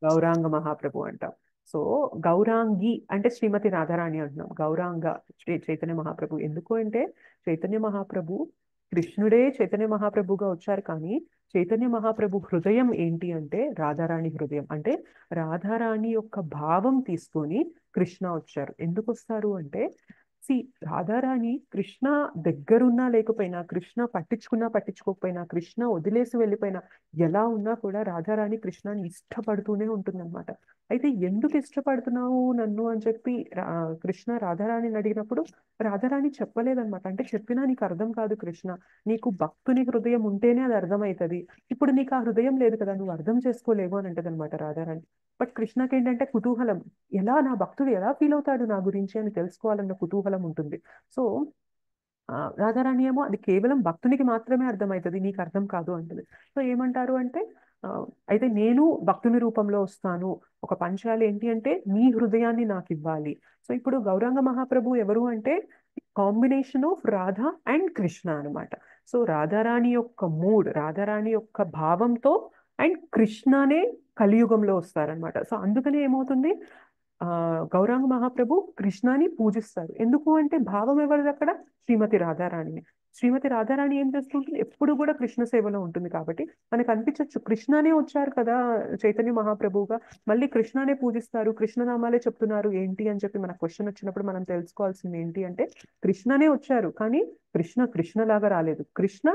గౌరాంగ మహాప్రభు అంటాం. సో గౌరాంగి అంటే శ్రీమతి రాధారాణి అంటున్నాం. గౌరాంగ శ్రీ చైతన్య మహాప్రభు. ఎందుకు అంటే చైతన్య మహాప్రభు, కృష్ణుడే చైతన్య మహాప్రభుగా వచ్చారు, కానీ చైతన్య మహాప్రభు హృదయం ఏంటి అంటే రాధారాణి హృదయం. అంటే రాధారాణి యొక్క భావం తీసుకొని కృష్ణ వచ్చారు. ఎందుకు వస్తారు అంటే సి రాధారాణి కృష్ణ దగ్గరున్నా లేకపోయినా, కృష్ణ పట్టించుకున్నా పట్టించుకోకపోయినా, కృష్ణ వదిలేసి వెళ్ళిపోయినా, ఎలా ఉన్నా కూడా రాధారాణి కృష్ణని ఇష్టపడుతూనే ఉంటుందన్నమాట. అయితే ఎందుకు ఇష్టపడుతున్నావు నన్ను అని చెప్పి కృష్ణ రాధారాణిని అడిగినప్పుడు రాధారాణి చెప్పలేదన్నమాట. అంటే చెప్పినా నీకు అర్థం కాదు కృష్ణ, నీకు భక్తుని హృదయం ఉంటేనే అది అర్థమవుతుంది. ఇప్పుడు నీకు ఆ హృదయం లేదు కదా, నువ్వు అర్థం చేసుకోలేవు అని అంటది అనమాట రాధారాణి. బట్ కృష్ణకి ఏంటంటే కుతూహలం, ఎలా నా భక్తుడు ఎలా ఫీల్ అవుతాడు నా గురించి అని తెలుసుకోవాలన్న కుతూహలం ఉంటుంది. సో రాధారాణి ఏమో అది కేవలం భక్తునికి మాత్రమే అర్థమవుతుంది, నీకు అర్థం కాదు అంటది. సో ఏమంటారు అంటే ఆ, అయితే నేను భక్తుని రూపంలో వస్తాను, ఒక పంచాలి ఏంటి అంటే నీ హృదయాన్ని నాకు ఇవ్వాలి. సో ఇప్పుడు గౌరాంగ మహాప్రభు ఎవరు అంటే combination of Radha and Krishna అనమాట. సో రాధారాణి యొక్క మూడ్, రాధారాణి యొక్క భావంతో అండ్ కృష్ణనే కలియుగంలో వస్తారనమాట. సో అందుకనే ఏమవుతుంది, ఆ గౌరాంగ మహాప్రభు కృష్ణని పూజిస్తారు. ఎందుకు అంటే భావం ఎవరిది అక్కడ, శ్రీమతి రాధారాణిని. శ్రీమతి రాధారాణి ఏం చేస్తుంటుంది, ఎప్పుడు కూడా కృష్ణ సేవలో ఉంటుంది. కాబట్టి మనకు అనిపించవచ్చు కృష్ణనే వచ్చారు కదా చైతన్య మహాప్రభువుగా, మళ్ళీ కృష్ణనే పూజిస్తారు, కృష్ణనామాలే చెప్తున్నారు ఏంటి అని చెప్పి మనకు క్వశ్చన్ వచ్చినప్పుడు మనం తెలుసుకోవాల్సింది ఏంటి అంటే కృష్ణనే వచ్చారు, కానీ కృష్ణ కృష్ణలాగా రాలేదు, కృష్ణ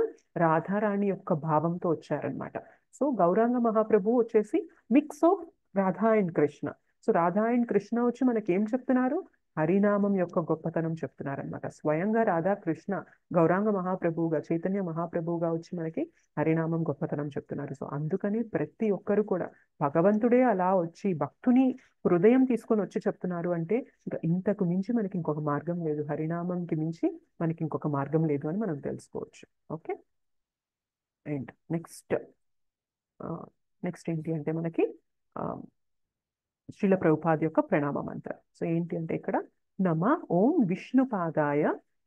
రాధారాణి యొక్క భావంతో వచ్చారనమాట. సో గౌరాంగ మహాప్రభు వచ్చేసి mix of Radha and Krishna. So Radha and Krishna వచ్చి మనకి ఏం చెప్తున్నారు, హరినామం యొక్క గొప్పతనం చెప్తున్నారనమాట. స్వయంగా రాధా కృష్ణ గౌరాంగ మహాప్రభువుగా, చైతన్య మహాప్రభువుగా వచ్చి మనకి హరినామం గొప్పతనం చెప్తున్నారు. సో అందుకని ప్రతి ఒక్కరు కూడా భగవంతుడే అలా వచ్చి భక్తుని హృదయం తీసుకొని వచ్చి చెప్తున్నారు అంటే ఇంకా ఇంతకు మించి మనకి ఇంకొక మార్గం లేదు, హరినామంకి మించి మనకి ఇంకొక మార్గం లేదు అని మనం తెలుసుకోవచ్చు. ఓకే. అండ్ నెక్స్ట్ ఏంటి అంటే మనకి ఆ, శ్రీల ప్రభుపాద యొక్క ప్రణామ మంత్రం. సో ఏంటి అంటే ఇక్కడ నమ ఓం విష్ణుపాదాయ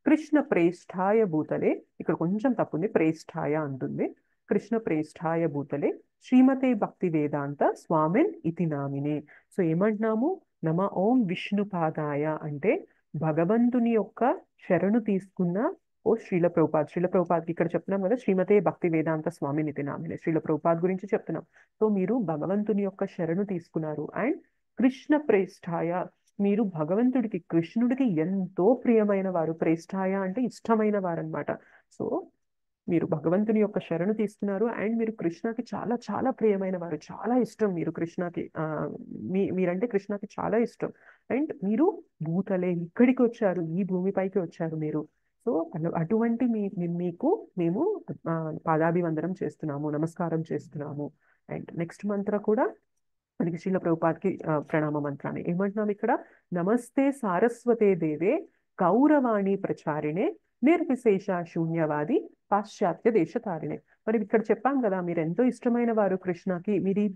కృష్ణ ప్రేష్ఠాయ భూతలే, ఇక్కడ కొంచెం తప్పుంది, ప్రేష్ఠాయ అంటుంది, కృష్ణ ప్రేష్ఠాయ భూతలే శ్రీమతే భక్తి వేదాంత స్వామిన్ ఇతి నామినే. సో ఏమంటున్నాము, నమ ఓం విష్ణుపాదాయ అంటే భగవంతుని యొక్క శరణు తీసుకున్న ఓ శ్రీల ప్రభుపాద్. శ్రీల ప్రభుపాద్కి ఇక్కడ చెప్తున్నాం కదా శ్రీమతే భక్తి వేదాంత స్వామి నితి నామినే, శ్రీల ప్రభుపాద్ గురించి చెప్తున్నాం. సో మీరు భగవంతుని యొక్క శరణు తీసుకున్నారు. అండ్ కృష్ణ ప్రేష్ఠాయ, మీరు భగవంతుడికి కృష్ణుడికి ఎంతో ప్రియమైన వారు, ప్రేష్ఠాయ అంటే ఇష్టమైన వారు అనమాట. సో మీరు భగవంతుని యొక్క శరణు తీసుకున్నారు అండ్ మీరు కృష్ణకి చాలా చాలా ప్రియమైన వారు, చాలా ఇష్టం మీరు కృష్ణకి, మీరంటే కృష్ణకి చాలా ఇష్టం. అండ్ మీరు భూతలే ఇక్కడికి వచ్చారు, ఈ భూమిపైకి వచ్చారు మీరు. సో అటువంటి మీకు మేము ఆ, పాదాభివందనం చేస్తున్నాము, నమస్కారం చేస్తున్నాము. అండ్ నెక్స్ట్ మంత్ర కూడా మనకి శ్రీల ప్రభుపాద్కి ప్రణామ మంత్రాన్ని ఏమంటున్నాం ఇక్కడ, నమస్తే సారస్వతే దేవే గౌరవాణి ప్రచారిణే నిర్విశేష శూన్యవాది పాశ్చాత్య దేశతారిణే. మరి ఇక్కడ చెప్పాం కదా మీరు ఎంతో ఇష్టమైన వారు కృష్ణకి, మీరు ఈ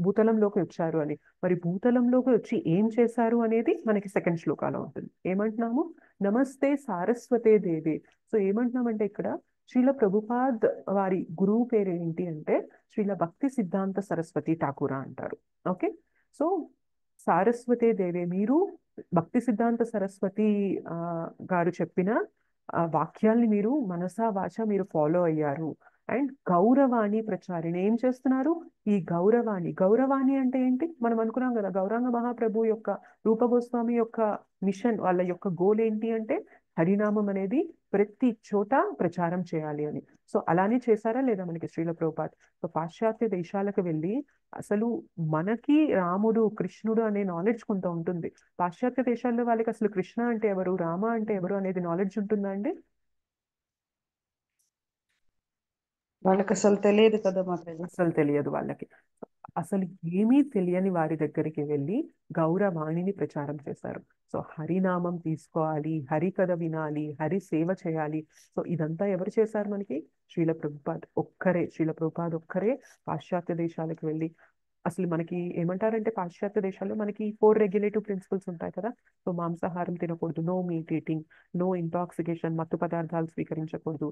భూతలంలోకి వచ్చారు అని. మరి భూతలంలోకి వచ్చి ఏం చేశారు అనేది మనకి సెకండ్ శ్లోకాలో ఉంటుంది. ఏమంటున్నాము, నమస్తే సారస్వతే దేవి. సో ఏమంటున్నామంటే ఇక్కడ శ్రీల ప్రభుపాద్ వారి గురువు పేరు ఏంటి అంటే శ్రీల భక్తి సిద్ధాంత సరస్వతి ఠాకూర అంటారు. ఓకే. సో సారస్వతే దేవే, మీరు భక్తి సిద్ధాంత సరస్వతి గారు చెప్పిన వాక్యాల్ని మీరు మనసా వాచ మీరు ఫాలో అయ్యారు. అండ్ గౌరవాణి ప్రచారిణి ఏం చేస్తున్నారు, ఈ గౌరవాణి అంటే ఏంటి, మనం అనుకున్నాం కదా గౌరాంగ మహాప్రభు యొక్క రూప గోస్వామి యొక్క మిషన్, వాళ్ళ యొక్క గోల్ ఏంటి అంటే హరినామం అనేది ప్రతి చోట ప్రచారం చేయాలి అని. సో అలానే చేశారా లేదా మనకి శ్రీల ప్రభుపాద్. సో పాశ్చాత్య దేశాలకు వెళ్ళి అసలు మనకి రాముడు కృష్ణుడు అనే నాలెడ్జ్ కొంత ఉంటుంది, పాశ్చాత్య దేశాల్లో వాళ్ళకి అసలు కృష్ణ అంటే ఎవరు, రామ అంటే ఎవరు అనేది నాలెడ్జ్ ఉంటుందా అండి? వాళ్ళకి అసలు తెలియదు కదా మాతాజీ. అసలు తెలియదు వాళ్ళకి. అసలు ఏమీ తెలియని వారి దగ్గరికి వెళ్ళి గౌరవాణిని ప్రచారం చేశారు. సో హరినామం తీసుకోవాలి, హరి కథ వినాలి, హరి సేవ చేయాలి. సో ఇదంతా ఎవరు చేశారు మనకి, శ్రీల ప్రభుపాద్ ఒక్కరే. శ్రీల ప్రభుపాద్ ఒక్కరే పాశ్చాత్య దేశాలకు వెళ్ళి, అసలు మనకి ఏమంటారంటే పాశ్చాత్య దేశాల్లో మనకి 4 రెగ్యులేటివ్ ప్రిన్సిపల్స్ ఉంటాయి కదా. సో మాంసాహారం తినకూడదు, no meat eating, no intoxication, మత్తు పదార్థాలు స్వీకరించకూడదు,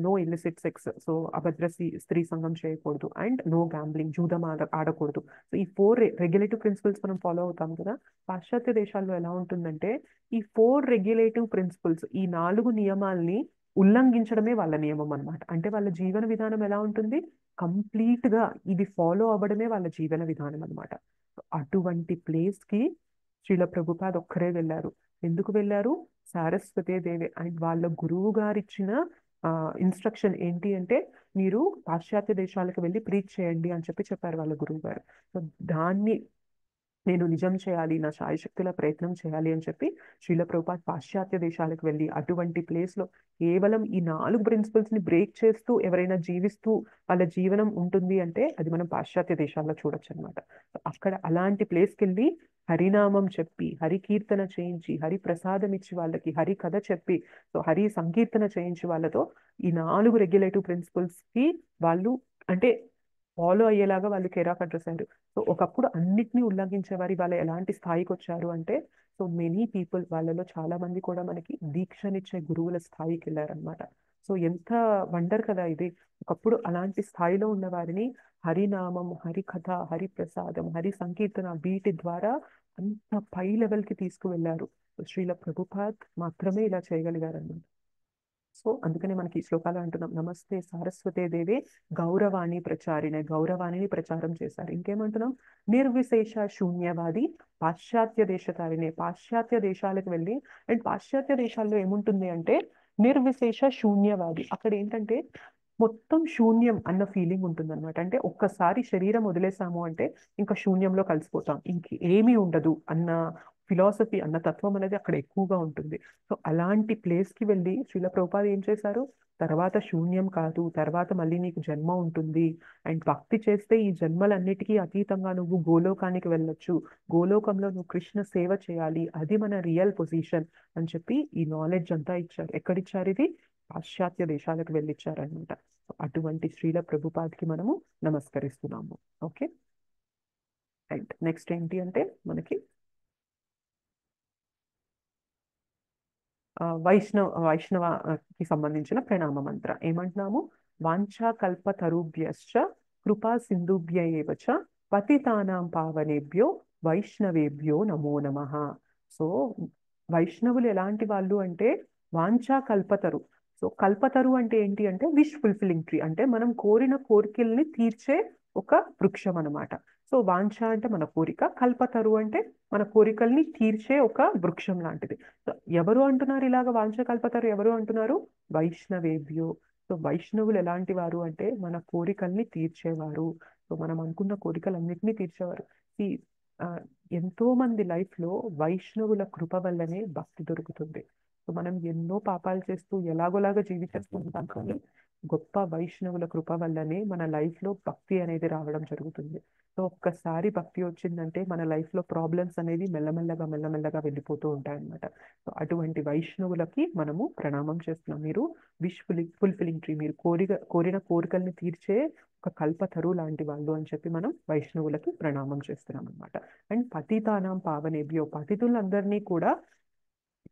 నో ఇల్లిసిట్ సెక్స్, సో అభద్ర స్త్రీ సంఘం చేయకూడదు, అండ్ నో గ్యాంబ్లింగ్, జూదం ఆడకూడదు. సో ఈ 4 రెగ్యులేటివ్ ప్రిన్సిపల్స్ మనం ఫాలో అవుతాం కదా. పాశ్చాత్య దేశాల్లో ఎలా ఉంటుందంటే ఈ 4 రెగ్యులేటివ్ ప్రిన్సిపల్స్, ఈ 4 నియమాల్ని ఉల్లంఘించడమే వాళ్ళ నియమం అన్నమాట. అంటే వాళ్ళ జీవన విధానం ఎలా ఉంటుంది, కంప్లీట్ గా ఇది ఫాలో అవ్వడమే వాళ్ళ జీవన విధానం అనమాట. అటువంటి ప్లేస్ కి శ్రీల ప్రభుపాద్ ఒక్కరే వెళ్ళారు. ఎందుకు వెళ్ళారు? సారస్వతి దేవి అండ్ వాళ్ళ గురువు గారు ఇచ్చిన ఇన్స్ట్రక్షన్ ఏంటి అంటే మీరు పాశ్చాత్య దేశాలకు వెళ్ళి ప్రీచ్ చేయండి అని చెప్పారు వాళ్ళ గురువు గారు. సో దాన్ని నేను నిజం చేయాలి, నా శాయశక్తుల ప్రయత్నం చేయాలి అని చెప్పి శ్రీల ప్రభుపాద్ పాశ్చాత్య దేశాలకు వెళ్ళి అటువంటి ప్లేస్లో కేవలం ఈ 4 ప్రిన్సిపల్స్ ని బ్రేక్ చేస్తూ ఎవరైనా జీవిస్తూ వాళ్ళ జీవనం ఉంటుంది అంటే అది మనం పాశ్చాత్య దేశాల్లో చూడొచ్చు అనమాట. అక్కడ అలాంటి ప్లేస్కి వెళ్ళి హరినామం చెప్పి, హరి కీర్తన చేయించి, హరి ప్రసాదం ఇచ్చి వాళ్ళకి హరి కథ చెప్పి, సో హరి సంకీర్తన చేయించి వాళ్ళతో ఈ 4 రెగ్యులేటివ్ ప్రిన్సిపల్స్ కి వాళ్ళు అంటే ఫాలో అయ్యేలాగా వాళ్ళు కేరాక్ అడ్రస్ అయ్యారు. సో ఒకప్పుడు అన్నిటినీ ఉల్లంఘించే వారి వాళ్ళు ఎలాంటి స్థాయికి వచ్చారు అంటే సో మెనీ పీపుల్ వాళ్ళలో చాలా మంది కూడా మనకి దీక్షనిచ్చే గురువుల స్థాయికి వెళ్ళారనమాట. సో ఎంత వండర్ కదా ఇది. ఒకప్పుడు అలాంటి స్థాయిలో ఉన్న వారిని హరినామం, హరి కథ, హరి ప్రసాదం, హరి సంకీర్తన వీటి ద్వారా అంత పై లెవెల్కి తీసుకువెళ్ళారు. శ్రీల ప్రభుపాద్ మాత్రమే ఇలా చేయగలిగారన్నమాట. సో అందుకనే మనకి ఈ శ్లోకాలు అంటున్నాం, నమస్తే సారస్వతే దేవే గౌరవాణి ప్రచారిణే, గౌరవాణిని ప్రచారం చేశారు. ఇంకేమంటున్నాం? నిర్విశేష శూన్యవాది పాశ్చాత్య దేశతారిణే, పాశ్చాత్య దేశాలకు వెళ్ళి అండ్ పాశ్చాత్య దేశాల్లో ఏముంటుంది అంటే నిర్విశేష శూన్యవాది. అక్కడ ఏంటంటే మొత్తం శూన్యం అన్న ఫీలింగ్ ఉంటుంది అనమాట. అంటే ఒక్కసారి శరీరం వదిలేసాము అంటే ఇంకా శూన్యంలో కలిసిపోతాం, ఇంక ఏమీ ఉండదు అన్న ఫిలాసఫీ, అన్న తత్వం అనేది అక్కడ ఎక్కువగా ఉంటుంది. సో అలాంటి ప్లేస్కి వెళ్ళి శ్రీల ప్రభుపాద ఏం చేశారు? తర్వాత శూన్యం కాదు, తర్వాత మళ్ళీ నీకు జన్మ ఉంటుంది అండ్ భక్తి చేస్తే ఈ జన్మలన్నిటికీ అతీతంగా నువ్వు గోలోకానికి వెళ్ళొచ్చు, గోలోకంలో నువ్వు కృష్ణ సేవ చేయాలి, అది మన రియల్ పొజిషన్ అని చెప్పి ఈ నాలెడ్జ్ అంతా ఇచ్చారు. ఎక్కడిచ్చారు ఇది? పాశ్చాత్య దేశాలకు వెళ్ళిచ్చారనమాట. అటువంటి శ్రీల ప్రభుపాద్కి మనము నమస్కరిస్తున్నాము. ఓకే, అండ్ నెక్స్ట్ ఏంటి అంటే మనకి వైష్ణవకి సంబంధించిన ప్రణామ మంత్ర ఏమంటున్నాము? వాంఛా కల్పతరుభ్యశ్చ కృపా సింధుభ్య ఏవ చ పతితానాం పావనేభ్యో వైష్ణవేభ్యో నమో నమః. సో వైష్ణవులు ఎలాంటి వాళ్ళు అంటే వాంఛా కల్పతరు. సో కల్పతరు అంటే ఏంటి అంటే విష్ ఫుల్ఫిల్లింగ్ ట్రీ, అంటే మనం కోరిన కోరికల్ని తీర్చే ఒక వృక్షం అనమాట. సో వాంఛ అంటే మన కోరిక, కల్పతరు అంటే మన కోరికల్ని తీర్చే ఒక వృక్షం లాంటిది. సో ఎవరు అంటున్నారు ఇలాగ వాంఛ కల్పతరు? ఎవరు అంటున్నారు? వైష్ణవేభ్యో. సో వైష్ణవులు ఎలాంటి వారు అంటే మన కోరికల్ని తీర్చేవారు. సో మనం అనుకున్న కోరికలన్నింటినీ తీర్చేవారు. ఈ ఆ, ఎంతో మంది లైఫ్ లో వైష్ణవుల కృప వల్లనే భక్తి దొరుకుతుంది. సో మనం ఎన్నో పాపాలు చేస్తూ ఎలాగోలాగా జీవిస్తూ ఉంటాం, కానీ గొప్ప వైష్ణవుల కృప వల్లనే మన లైఫ్ లో భక్తి అనేది రావడం జరుగుతుంది. సో ఒక్కసారి భక్తి వచ్చిందంటే మన లైఫ్ లో ప్రాబ్లమ్స్ అనేది మెల్లమెల్లగా మెల్లమెల్లగా వెళ్ళిపోతూ ఉంటాయన్నమాట. సో అటువంటి వైష్ణవులకి మనము ప్రణామం చేస్తున్నాం. మీరు విష్ ఫుల్ఫిల్లింగ్ ట్రీ, మీరు కోరిన కోరికల్ని తీర్చే ఒక కల్పతరు లాంటి వాళ్ళు అని చెప్పి మనం వైష్ణవులకి ప్రణామం చేస్తున్నాం అనమాట. అండ్ పతితానాం పావనేభ్యో, పతితులందరినీ కూడా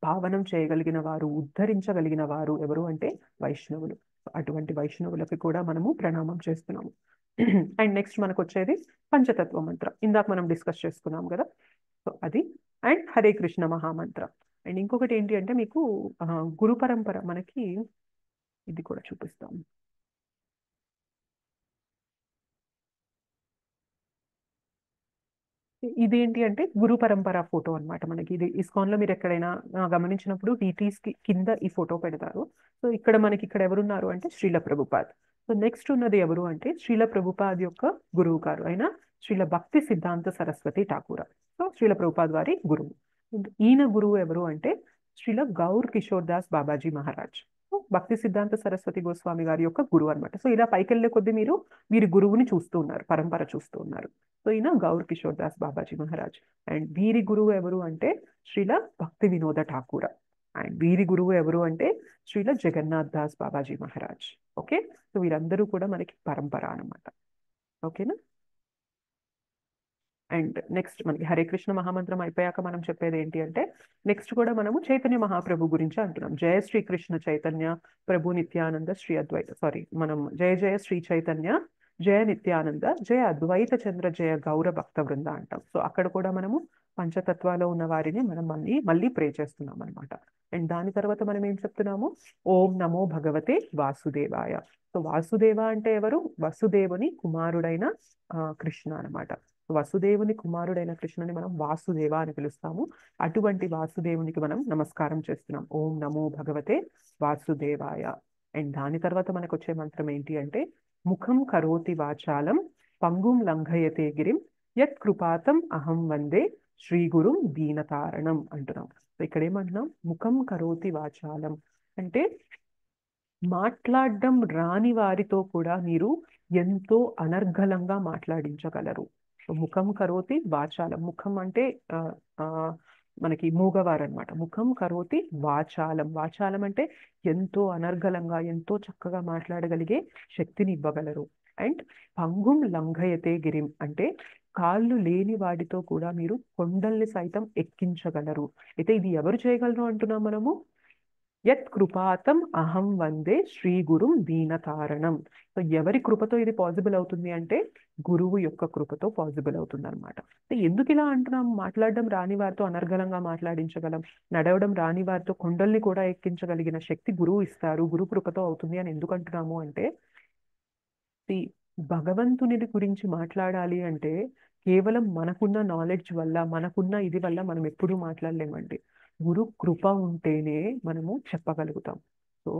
పావనం చేయగలిగిన వారు, ఉద్ధరించగలిగిన వారు ఎవరు అంటే వైష్ణవులు. అటువంటి వైష్ణవులకి కూడా మనము ప్రణామం చేస్తున్నాము. అండ్ నెక్స్ట్ మనకు వచ్చేది పంచతత్వ మంత్రం, ఇందాక మనం డిస్కస్ చేసుకున్నాం కదా. సో అది and Hare Krishna mahamantra. And ఇంకొకటి ఏంటి అంటే మీకు గురు పరంపర మనకి ఇది కూడా చూపిస్తాము. ఇదేంటి అంటే గురు పరంపర ఫోటో అన్నమాట. మనకి ఇది ఇస్కాన్ లో మీరు ఎక్కడైనా గమనించినప్పుడు DTs కి కింద ఈ ఫోటో పెడతారు. సో ఇక్కడ మనకి ఇక్కడ ఎవరున్నారు అంటే శ్రీల ప్రభుపాద్. సో నెక్స్ట్ ఉన్నది ఎవరు అంటే శ్రీల ప్రభుపాద్ యొక్క గురువు గారు అయిన శ్రీల భక్తి సిద్ధాంత సరస్వతి ఠాకూర. సో శ్రీల ప్రభుపాద్ వారి గురువు. ఈయన గురువు ఎవరు అంటే శ్రీల గౌర్ కిషోర్ దాస్ బాబాజీ మహారాజ్. సో భక్తి సిద్ధాంత సరస్వతి గోస్వామి గారి యొక్క గురువు అనమాట. సో ఇలా పైకి వెళ్ళే కొద్దీ మీరు వీరి గురువుని చూస్తూ ఉన్నారు, పరంపర చూస్తూ ఉన్నారు. సో ఈయన గౌర్ కిషోర్ దాస్ బాబాజీ మహారాజ్. అండ్ వీరి గురువు ఎవరు అంటే శ్రీల భక్తి వినోద ఠాకూర. అండ్ వీరి గురువు ఎవరు అంటే శ్రీల జగన్నాథ్ దాస్ బాబాజీ మహారాజ్. ఓకే, సో వీరందరూ కూడా మనకి పరంపర అనమాట. ఓకేనా. అండ్ నెక్స్ట్ మనకి హరే కృష్ణ మహామంత్రం అయిపోయాక మనం చెప్పేది ఏంటి అంటే నెక్స్ట్ కూడా మనము చైతన్య మహాప్రభు గురించి అంటున్నాం. జయ శ్రీ కృష్ణ చైతన్య ప్రభు నిత్యానంద శ్రీ అద్వైత మనం జయ జయ శ్రీ చైతన్య జయ నిత్యానంద జయ అద్వైత చంద్ర జయ గౌర భక్త వృంద అంటాం. సో అక్కడ కూడా మనము పంచతత్వాలో ఉన్న వారిని మనం మళ్ళీ ప్రే చేస్తున్నాం అనమాట. అండ్ దాని తర్వాత మనం ఏం చెప్తున్నాము? ఓం నమో భగవతే వాసుదేవాయ. సో వాసుదేవ అంటే ఎవరు? వసుదేవుని కుమారుడైన కృష్ణ అనమాట. వసుదేవుని కుమారుడైన కృష్ణుని మనం వాసుదేవ అని పిలుస్తాము. అటువంటి వాసుదేవునికి మనం నమస్కారం చేస్తున్నాం. ఓం నమో భగవతే వాసుదేవాయ. అండ్ దాని తర్వాత మనకు వచ్చే మంత్రం ఏంటి అంటే ముఖం కరోతి వాచాలం పంగుం లంఘయతే గిరిం యత్ కృపాతం అహం వందే శ్రీ గురుం దీనతారణం అంటున్నాం. సో ఇక్కడ ఏమంటున్నాం, ముఖం కరోతి వాచాలం అంటే మాట్లాడడం రాని వారితో కూడా మీరు ఎంతో అనర్గళంగా మాట్లాడించగలరు. సో ముఖం కరోతి వాచాలం, ముఖం అంటే ఆ, ఆ, మనకి మూగవారు అనమాట. ముఖం కరోతి వాచాలం, వాచాలం అంటే ఎంతో అనర్గళంగా ఎంతో చక్కగా మాట్లాడగలిగే శక్తిని ఇవ్వగలరు. అండ్ పంగుం లంఘయతే గిరిం అంటే కాళ్ళు లేని వాడితో కూడా మీరు కొండల్ని సైతం ఎక్కించగలరు. అయితే ఇది ఎవరు చేయగలరు అంటున్నాం మనము, యత్ కృపాతం అహం వందే శ్రీ గురుం దీనతారణం. సో ఎవరి కృపతో ఇది పాసిబుల్ అవుతుంది అంటే గురువు యొక్క కృపతో పాసిబుల్ అవుతుంది అనమాట. ఎందుకు ఇలా అంటున్నాం, మాట్లాడడం రాని వారితో అనర్గళంగా మాట్లాడించగలం, నడవడం రాని వారితో కొండల్ని కూడా ఎక్కించగలిగిన శక్తి గురువు ఇస్తారు, గురు కృపతో అవుతుంది అని ఎందుకు అంటున్నాము అంటే ఈ భగవంతుని గురించి మాట్లాడాలి అంటే కేవలం మనకున్న నాలెడ్జ్ వల్ల మనకున్న ఇది వల్ల మనం ఎప్పుడూ మాట్లాడలేమండి. గురు కృప ఉంటేనే మనము చెప్పగలుగుతాం. సో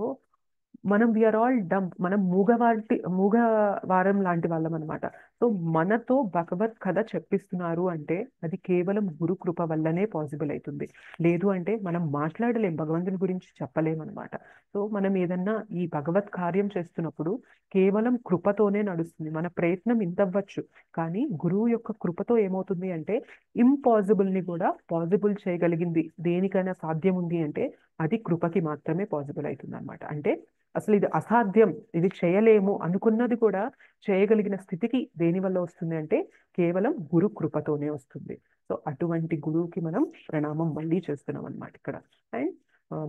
మనం వీఆర్ ఆల్ డంప్, మనం మూగవారం లాంటి వాళ్ళం అనమాట. సో మనతో భగవత్ కథ చెప్పిస్తున్నారు అంటే అది కేవలం గురు కృప వల్లనే పాసిబుల్ అవుతుంది. లేదు అంటే మనం మాట్లాడలేం, భగవంతుని గురించి చెప్పలేం అనమాట. సో మనం ఏదన్నా ఈ భగవత్ కార్యం చేస్తున్నప్పుడు కేవలం కృపతోనే నడుస్తుంది. మన ప్రయత్నం ఇంత అవ్వచ్చు, కానీ గురువు యొక్క కృపతో ఏమవుతుంది అంటే ఇంపాసిబుల్ ని కూడా పాసిబుల్ చేయగలిగింది. దేనికైనా సాధ్యం ఉంది అంటే అది కృపకి మాత్రమే పాసిబుల్ అవుతుంది అనమాట. అంటే అసలు ఇది అసాధ్యం, ఇది చేయలేము అనుకున్నది కూడా చేయగలిగిన స్థితికి దేని వల్ల వస్తుంది అంటే కేవలం గురు కృపతోనే వస్తుంది. సో అటువంటి గురువుకి మనం ప్రణామం మళ్ళీ చేస్తున్నాం అనమాట ఇక్కడ. అండ్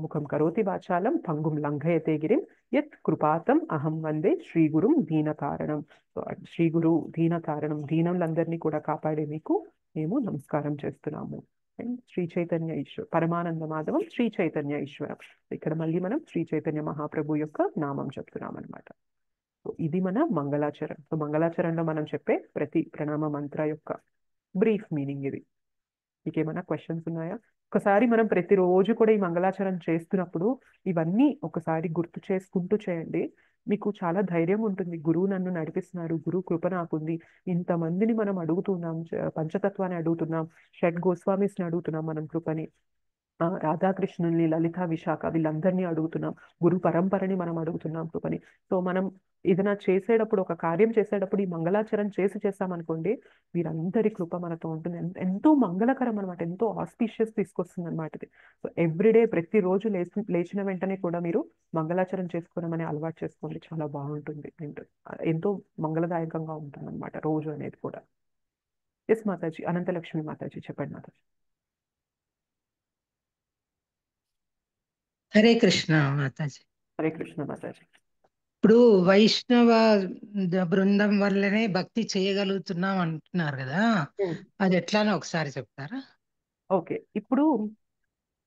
ముఖం కరోతి వాచాలం పంగుం లంఘయతే గిరిం యత్ కృపాతం అహం వందే శ్రీ గురుం దీనకారణం. సో శ్రీ గురు దీనకారణం, దీనులందరినీ కూడా కాపాడే మీకు మేము నమస్కారం చేస్తున్నాము. అండ్ శ్రీ చైతన్య ఈశ్వర పరమానంద మాధవం శ్రీ చైతన్య ఈశ్వరం. ఇక్కడ మళ్ళీ మనం శ్రీ చైతన్య మహాప్రభు యొక్క నామం చెప్తున్నాం అనమాట. సో ఇది మన మంగళాచరణం. సో మంగళాచరణలో మనం చెప్పే ప్రతి ప్రణామ మంత్ర యొక్క బ్రీఫ్ మీనింగ్ ఇది. మీకు ఏమైనా క్వశ్చన్స్ ఉన్నాయా? ఒకసారి మనం ప్రతిరోజు కూడా ఈ మంగళాచరణ చేస్తున్నప్పుడు ఇవన్నీ ఒకసారి గుర్తు చేసుకుంటూ చేయండి. మీకు చాలా ధైర్యం ఉంటుంది, గురువు నన్ను నడిపిస్తున్నారు, గురువు కృప నాకుంది, ఇంతమందిని మనం అడుగుతున్నాం, పంచతత్వాన్ని అడుగుతున్నాం, షడ్ గోస్వామిస్ని అడుగుతున్నాం మనం కృపని, రాధాకృష్ణుల్ని, లలిత విశాఖ వీళ్ళందరినీ అడుగుతున్నాం, గురు పరంపరని మనం అడుగుతున్నాం కృపని. సో మనం ఏదైనా చేసేటప్పుడు, ఒక కార్యం చేసేటప్పుడు ఈ మంగళాచరణ చేస్తామనుకోండి, వీరందరి కృప మనతో ఉంటుంది. ఎంతో మంగళకరం అనమాట, ఎంతో ఆస్పీషియస్ తీసుకొస్తుంది అనమాట ఇది. సో ఎవ్రీడే ప్రతిరోజు లేచిన వెంటనే కూడా మీరు మంగళాచరణ చేసుకోవడం అనే అలవాటు చేసుకోండి, చాలా బాగుంటుంది అండ్ ఎంతో మంగళదాయకంగా ఉంటుంది అనమాట రోజు అనేది కూడా. ఎస్ మాతాజీ, అనంతలక్ష్మి మాతాజీ చెప్పండి మాతాజీ. హరే కృష్ణ మాతాజీ. హరే కృష్ణ మాతాజీ. ఇప్పుడు వైష్ణవ బృందం వల్లనే భక్తి చేయగలుగుతున్నాం అంటున్నారు కదా, అది ఎట్లానో ఒకసారి చెప్తారా? ఓకే, ఇప్పుడు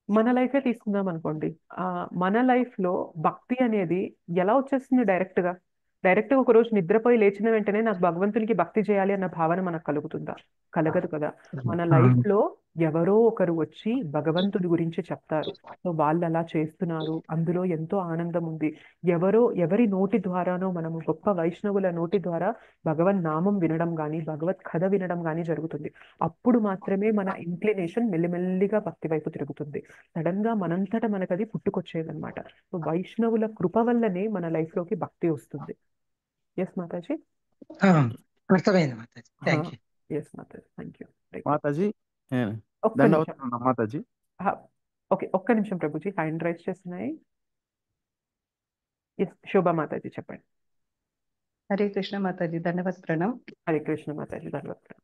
మన లైఫే తీసుకుందాం అనుకోండి. మన లైఫ్ లో భక్తి అనేది ఎలా వచ్చేస్తుంది? డైరెక్ట్ గా ఒక రోజు నిద్రపోయి లేచిన వెంటనే నాకు భగవంతునికి భక్తి చేయాలి అన్న భావన మనకు కలుగుతుందా? కలగదు కదా. మన లైఫ్ లో ఎవరో ఒకరు వచ్చి భగవంతుడి గురించి చెప్తారు. సో వాళ్ళు అలా చేస్తున్నారు, అందులో ఎంతో ఆనందం ఉంది. ఎవరి నోటి ద్వారానో, మనము గొప్ప వైష్ణవుల నోటి ద్వారా భగవన్ నామం వినడం గాని, భగవత్ కథ వినడం గాని జరుగుతుంది. అప్పుడు మాత్రమే మన ఇంక్లినేషన్ మెల్లిమెల్లిగా భక్తి వైపు తిరుగుతుంది. సడన్ గా మనంతట మనకు అది పుట్టుకొచ్చేదన్నమాట. సో వైష్ణవుల కృప వల్లనే మన లైఫ్ లోకి భక్తి వస్తుంది. ఎస్ మాతాజీ. అర్థమైంది మాతాజీ, థ్యాంక్ యూ. ఎస్ మాతాజీ, థ్యాంక్ యూ. మాతాజీ ఒక్క నిమిషం. మాతాజీ. ఓకే, ఒక్క నిమిషం ప్రభుజీ, హ్యాండ్ రైజ్ చేస్తున్నాయి. ఎస్ శోభా మాతాజీ చెప్పండి. హరే కృష్ణ మాతాజీ, ధన్యవాద ప్రణం. హరే కృష్ణ మాతాజీ, ధన్యవాదాలు.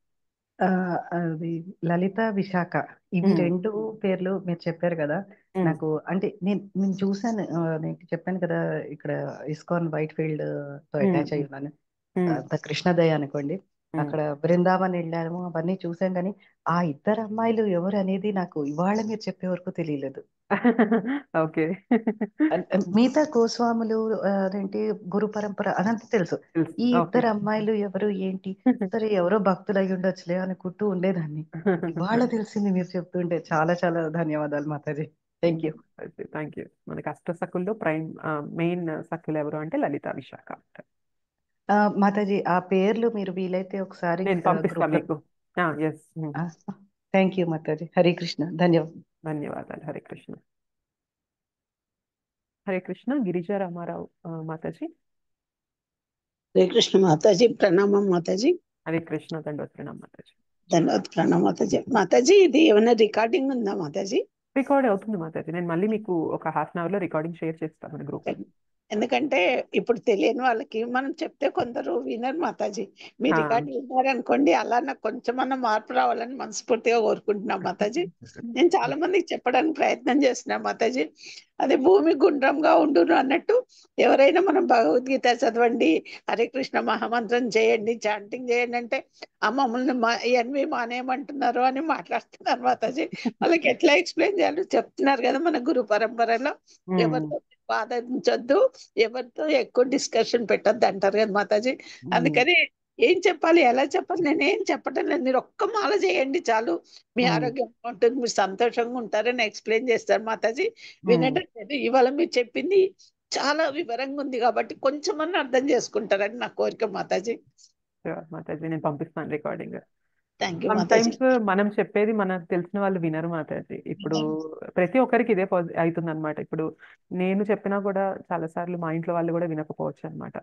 అది లలిత విశాఖ, ఇవి రెండు పేర్లు మీరు చెప్పారు కదా. నాకు అంటే నేను చూసాను, నేను చెప్పాను కదా ఇక్కడ ఇస్కాన్ వైట్ ఫీల్డ్ తో అటాచ్ అయి ఉన్నాను, కృష్ణదయ అనుకోండి. అక్కడ బృందావన్ వెళ్ళాము, అవన్నీ చూసాం, కానీ ఆ ఇద్దరు అమ్మాయిలు ఎవరు అనేది నాకు ఇవాళ మీరు చెప్పే వరకు తెలియలేదు. ఓకే. మిగతా గోస్వాములు, అదేంటి గురు పరంపర అదంతా తెలుసు. ఈ ఓకే. ఇద్దరు అమ్మాయిలు ఎవరు ఏంటి, సరే ఎవరో భక్తులు అయి ఉండొచ్చులే అనుకుంటూ ఉండేదాన్ని. ఇవాళ తెలిసింది మీరు చెప్తుంటే. చాలా చాలా ధన్యవాదాలు మాతాజీ. Thank you. Thank you. మనకి అష్టసఖుల్లో మెయిన్ సఖులు ఎవరు అంటే లలిత, విశాఖ. మాతాజీ ఆ పేర్లు మీరు వీలైతే ఒకసారి నేను పంపిస్తా గ్రూప్ లో. మీకు. ఎస్. థ్యాంక్ యూ మాతాజీ. హరే కృష్ణ. ధన్యవాదాలు. ధన్యవాదాలు. హరే కృష్ణ. హరే కృష్ణ. గిరిజా రామారావు మాతాజీ. హరే కృష్ణ మాతాజీ. ప్రణామం మాతాజీ. హరే కృష్ణ. దండోత్ ప్రణామం మాతాజీ. ధన్యవాద్ ప్రణామం మాతాజీ. మాతాజీ ఇది ఏమైనా రికార్డింగ్ ఉందా మాతాజీ? రికార్డ్ అవుతుంది మాతాజీ. నేను మళ్ళీ మీకు ఒక హాఫ్ అన్ అవర్ లో రికార్డింగ్ షేర్ చేస్తాను మన గ్రూప్. ఎందుకంటే ఇప్పుడు తెలియని వాళ్ళకి మనం చెప్తే కొందరు వినరు మాతాజీ. మీ రికార్డు విన్నారనుకోండి, అలా నాకు కొంచెమన్నా మార్పు రావాలని మనస్ఫూర్తిగా కోరుకుంటున్నాం మాతాజీ. నేను చాలా మందికి చెప్పడానికి ప్రయత్నం చేస్తున్నా మాతాజీ. అదే భూమి గుండ్రంగా ఉండును అన్నట్టు ఎవరైనా మనం భగవద్గీత చదవండి, హరే కృష్ణ మహామంత్రం చేయండి, చాంటింగ్ చేయండి అంటే ఆ మమ్మల్ని ఎన్వి మానేయమంటున్నారు అని మాట్లాడుతున్నారు మాతాజీ. వాళ్ళకి ఎట్లా ఎక్స్ప్లెయిన్ చేయాలో చెప్తున్నారు కదా మన గురు పరంపరలో. ఎవరితో వాదించొద్దు, ఎవరితో ఎక్కువ డిస్కషన్ పెట్టద్దు అంటారు కదా మాతాజీ. అందుకని ఏం చెప్పాలి, ఎలా చెప్పాలి, నేనేం చెప్పడం లేదు. మీరు ఒక్క మాల చేయండి చాలు, మీ ఆరోగ్యం ఉంటుంది, మీరు సంతోషంగా ఉంటారని ఎక్స్ప్లెయిన్ చేస్తారు మాతాజీ. వినడం లేదు. ఇవాళ మీరు చెప్పింది చాలా వివరంగా ఉంది కాబట్టి కొంచెమన్నా అర్థం చేసుకుంటారని నా కోరిక మాతాజీ. మాతాజీ నేను పంపిస్తాను recording. Thank you some Mataji. Times మనం చెప్పేది మనకు తెలిసిన వాళ్ళు వినరు మాతాజీ. ఇప్పుడు ప్రతి ఒక్కరికి ఇదే అవుతుంది అనమాట. ఇప్పుడు నేను చెప్పినా కూడా చాలా సార్లు మా ఇంట్లో వాళ్ళు కూడా వినకపోవచ్చు అనమాట.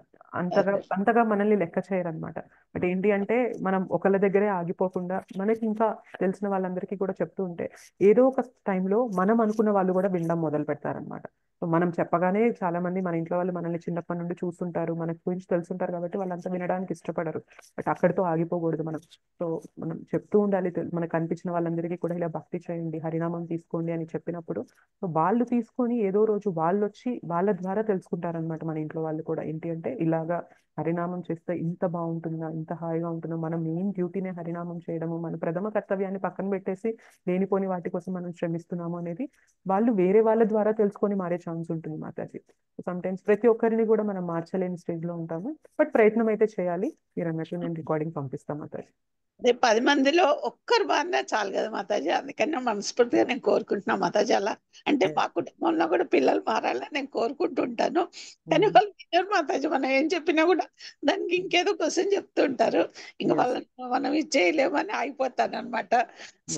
అంతగా మనల్ని లెక్క చేయరు అనమాట. బట్ ఏంటి అంటే మనం ఒకళ్ళ దగ్గరే ఆగిపోకుండా మనకి ఇంకా తెలిసిన వాళ్ళందరికీ కూడా చెప్తూ ఉంటే ఏదో ఒక టైంలో మనం అనుకున్న వాళ్ళు కూడా వినడం మొదలు పెడతారనమాట. సో మనం చెప్పగానే చాలా మంది మన ఇంట్లో వాళ్ళు మనల్ని చిన్నప్పటి నుండి చూస్తుంటారు, మనకు గురించి తెలుసుంటారు కాబట్టి వాళ్ళంతా వినడానికి ఇష్టపడరు. బట్ అక్కడితో ఆగిపోకూడదు మనం. సో మనం చెప్తూ ఉండాలి. మనకు కనిపించిన వాళ్ళందరికీ కూడా ఇలా భక్తి చేయండి, హరినామం తీసుకోండి అని చెప్పినప్పుడు సో వాళ్ళు తీసుకొని ఏదో రోజు వాళ్ళు వచ్చి వాళ్ళ ద్వారా తెలుసుకుంటారనమాట. మన ఇంట్లో వాళ్ళు కూడా ఏంటి అంటే ఇలాగా హరినామం చేస్తే ఇంత బాగుంటుందా, ఇంత హాయిగా ఉంటుందో, మనం మెయిన్ డ్యూటీనే హరినామం చేయడము, మన ప్రథమ కర్తవ్యాన్ని పక్కన పెట్టేసి లేనిపోని వాటి కోసం మనం శ్రమిస్తున్నాము అనేది వాళ్ళు వేరే వాళ్ళ ద్వారా తెలుసుకొని మారే ఛాన్స్ ఉంటుంది మాతాజీ. సమ్ టైమ్స్ ప్రతి ఒక్కరిని కూడా మనం మార్చలేని స్టేజ్ లో ఉంటాము. బట్ ప్రయత్నం అయితే చేయాలి. మీరు అన్నట్టు నేను రికార్డింగ్ పంపిస్తాను మాతాజీ. అదే 10 మందిలో ఒక్కరు బాగా చాలు కదా మాతాజీ. అందుకని మనస్ఫూర్తిగా నేను కోరుకుంటున్నా మాతాజీ. అలా అంటే మా కుటుంబంలో కూడా పిల్లలు మారాలని నేను కోరుకుంటుంటాను. కానీ వాళ్ళు వినరు మాతాజీ. మనం ఏం చెప్పినా కూడా దానికి ఇంకేదో క్వశ్చన్ చెప్తుంటారు. ఇంకా వాళ్ళని మనం ఇచ్చేయలేమని ఆగిపోతాను అనమాట.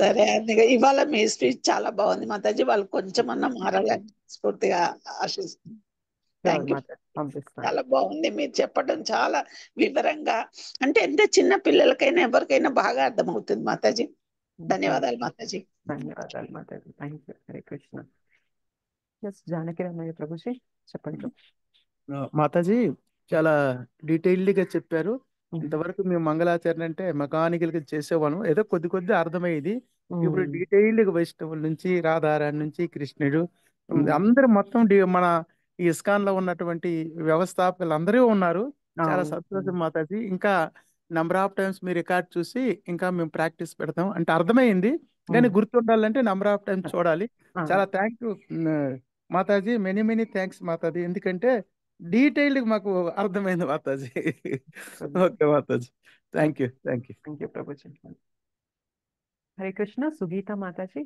సరే, అందుకే ఇవాళ మీ స్పీచ్ చాలా బాగుంది మాతాజీ. వాళ్ళు కొంచెమన్నా మారాలని స్ఫూర్తిగా ఆశిస్తున్నాను. Thank you. చాలా బాగుంది మీరు చెప్పడం, చాలా వివరంగా. అంటే ఎంత చిన్న పిల్లలకైనా ఎవరికైనా బాగా అర్థమవుతుంది మాతాజీ. ధన్యవాదాలు మాతాజీ. ధన్యవాదాలు మాతాజీ. Thank you. హరే కృష్ణ. జానకి రామయ్య ప్రభుజీ చెప్పండి. మాతాజీ చాలా డీటెయిల్డ్ గా చెప్పారు. ఇంతవరకు మేము మంగళాచరణ అంటే మెకానికల్ గా చేసేవాళ్ళం, ఏదో కొద్ది అర్థమయ్యేది. ఇప్పుడు డీటెయిల్డ్ గా వైష్ణవుల నుంచి, రాధారాణి నుంచి, కృష్ణుడు అందరూ మొత్తం మన ఈ ఇస్కాన్ లో ఉన్నటువంటి వ్యవస్థాపకులు అందరూ ఉన్నారు. చాలా సంతోషం మాతాజీ. ఇంకా number of times me record చూసి ఇంకా మేము ప్రాక్టీస్ పెడతాం. అంటే అర్థమైంది కానీ గుర్తుండాలంటే నంబర్ ఆఫ్ టైమ్స్ చూడాలి. చాలా thank you Mataji. Many thanks Mataji. ఎందుకంటే డీటెయిల్డ్ మాకు అర్థమైంది Mataji. Okay Mataji. Thank you. Thank you Prabhuji. Hare Krishna. Sugeetha Mataji.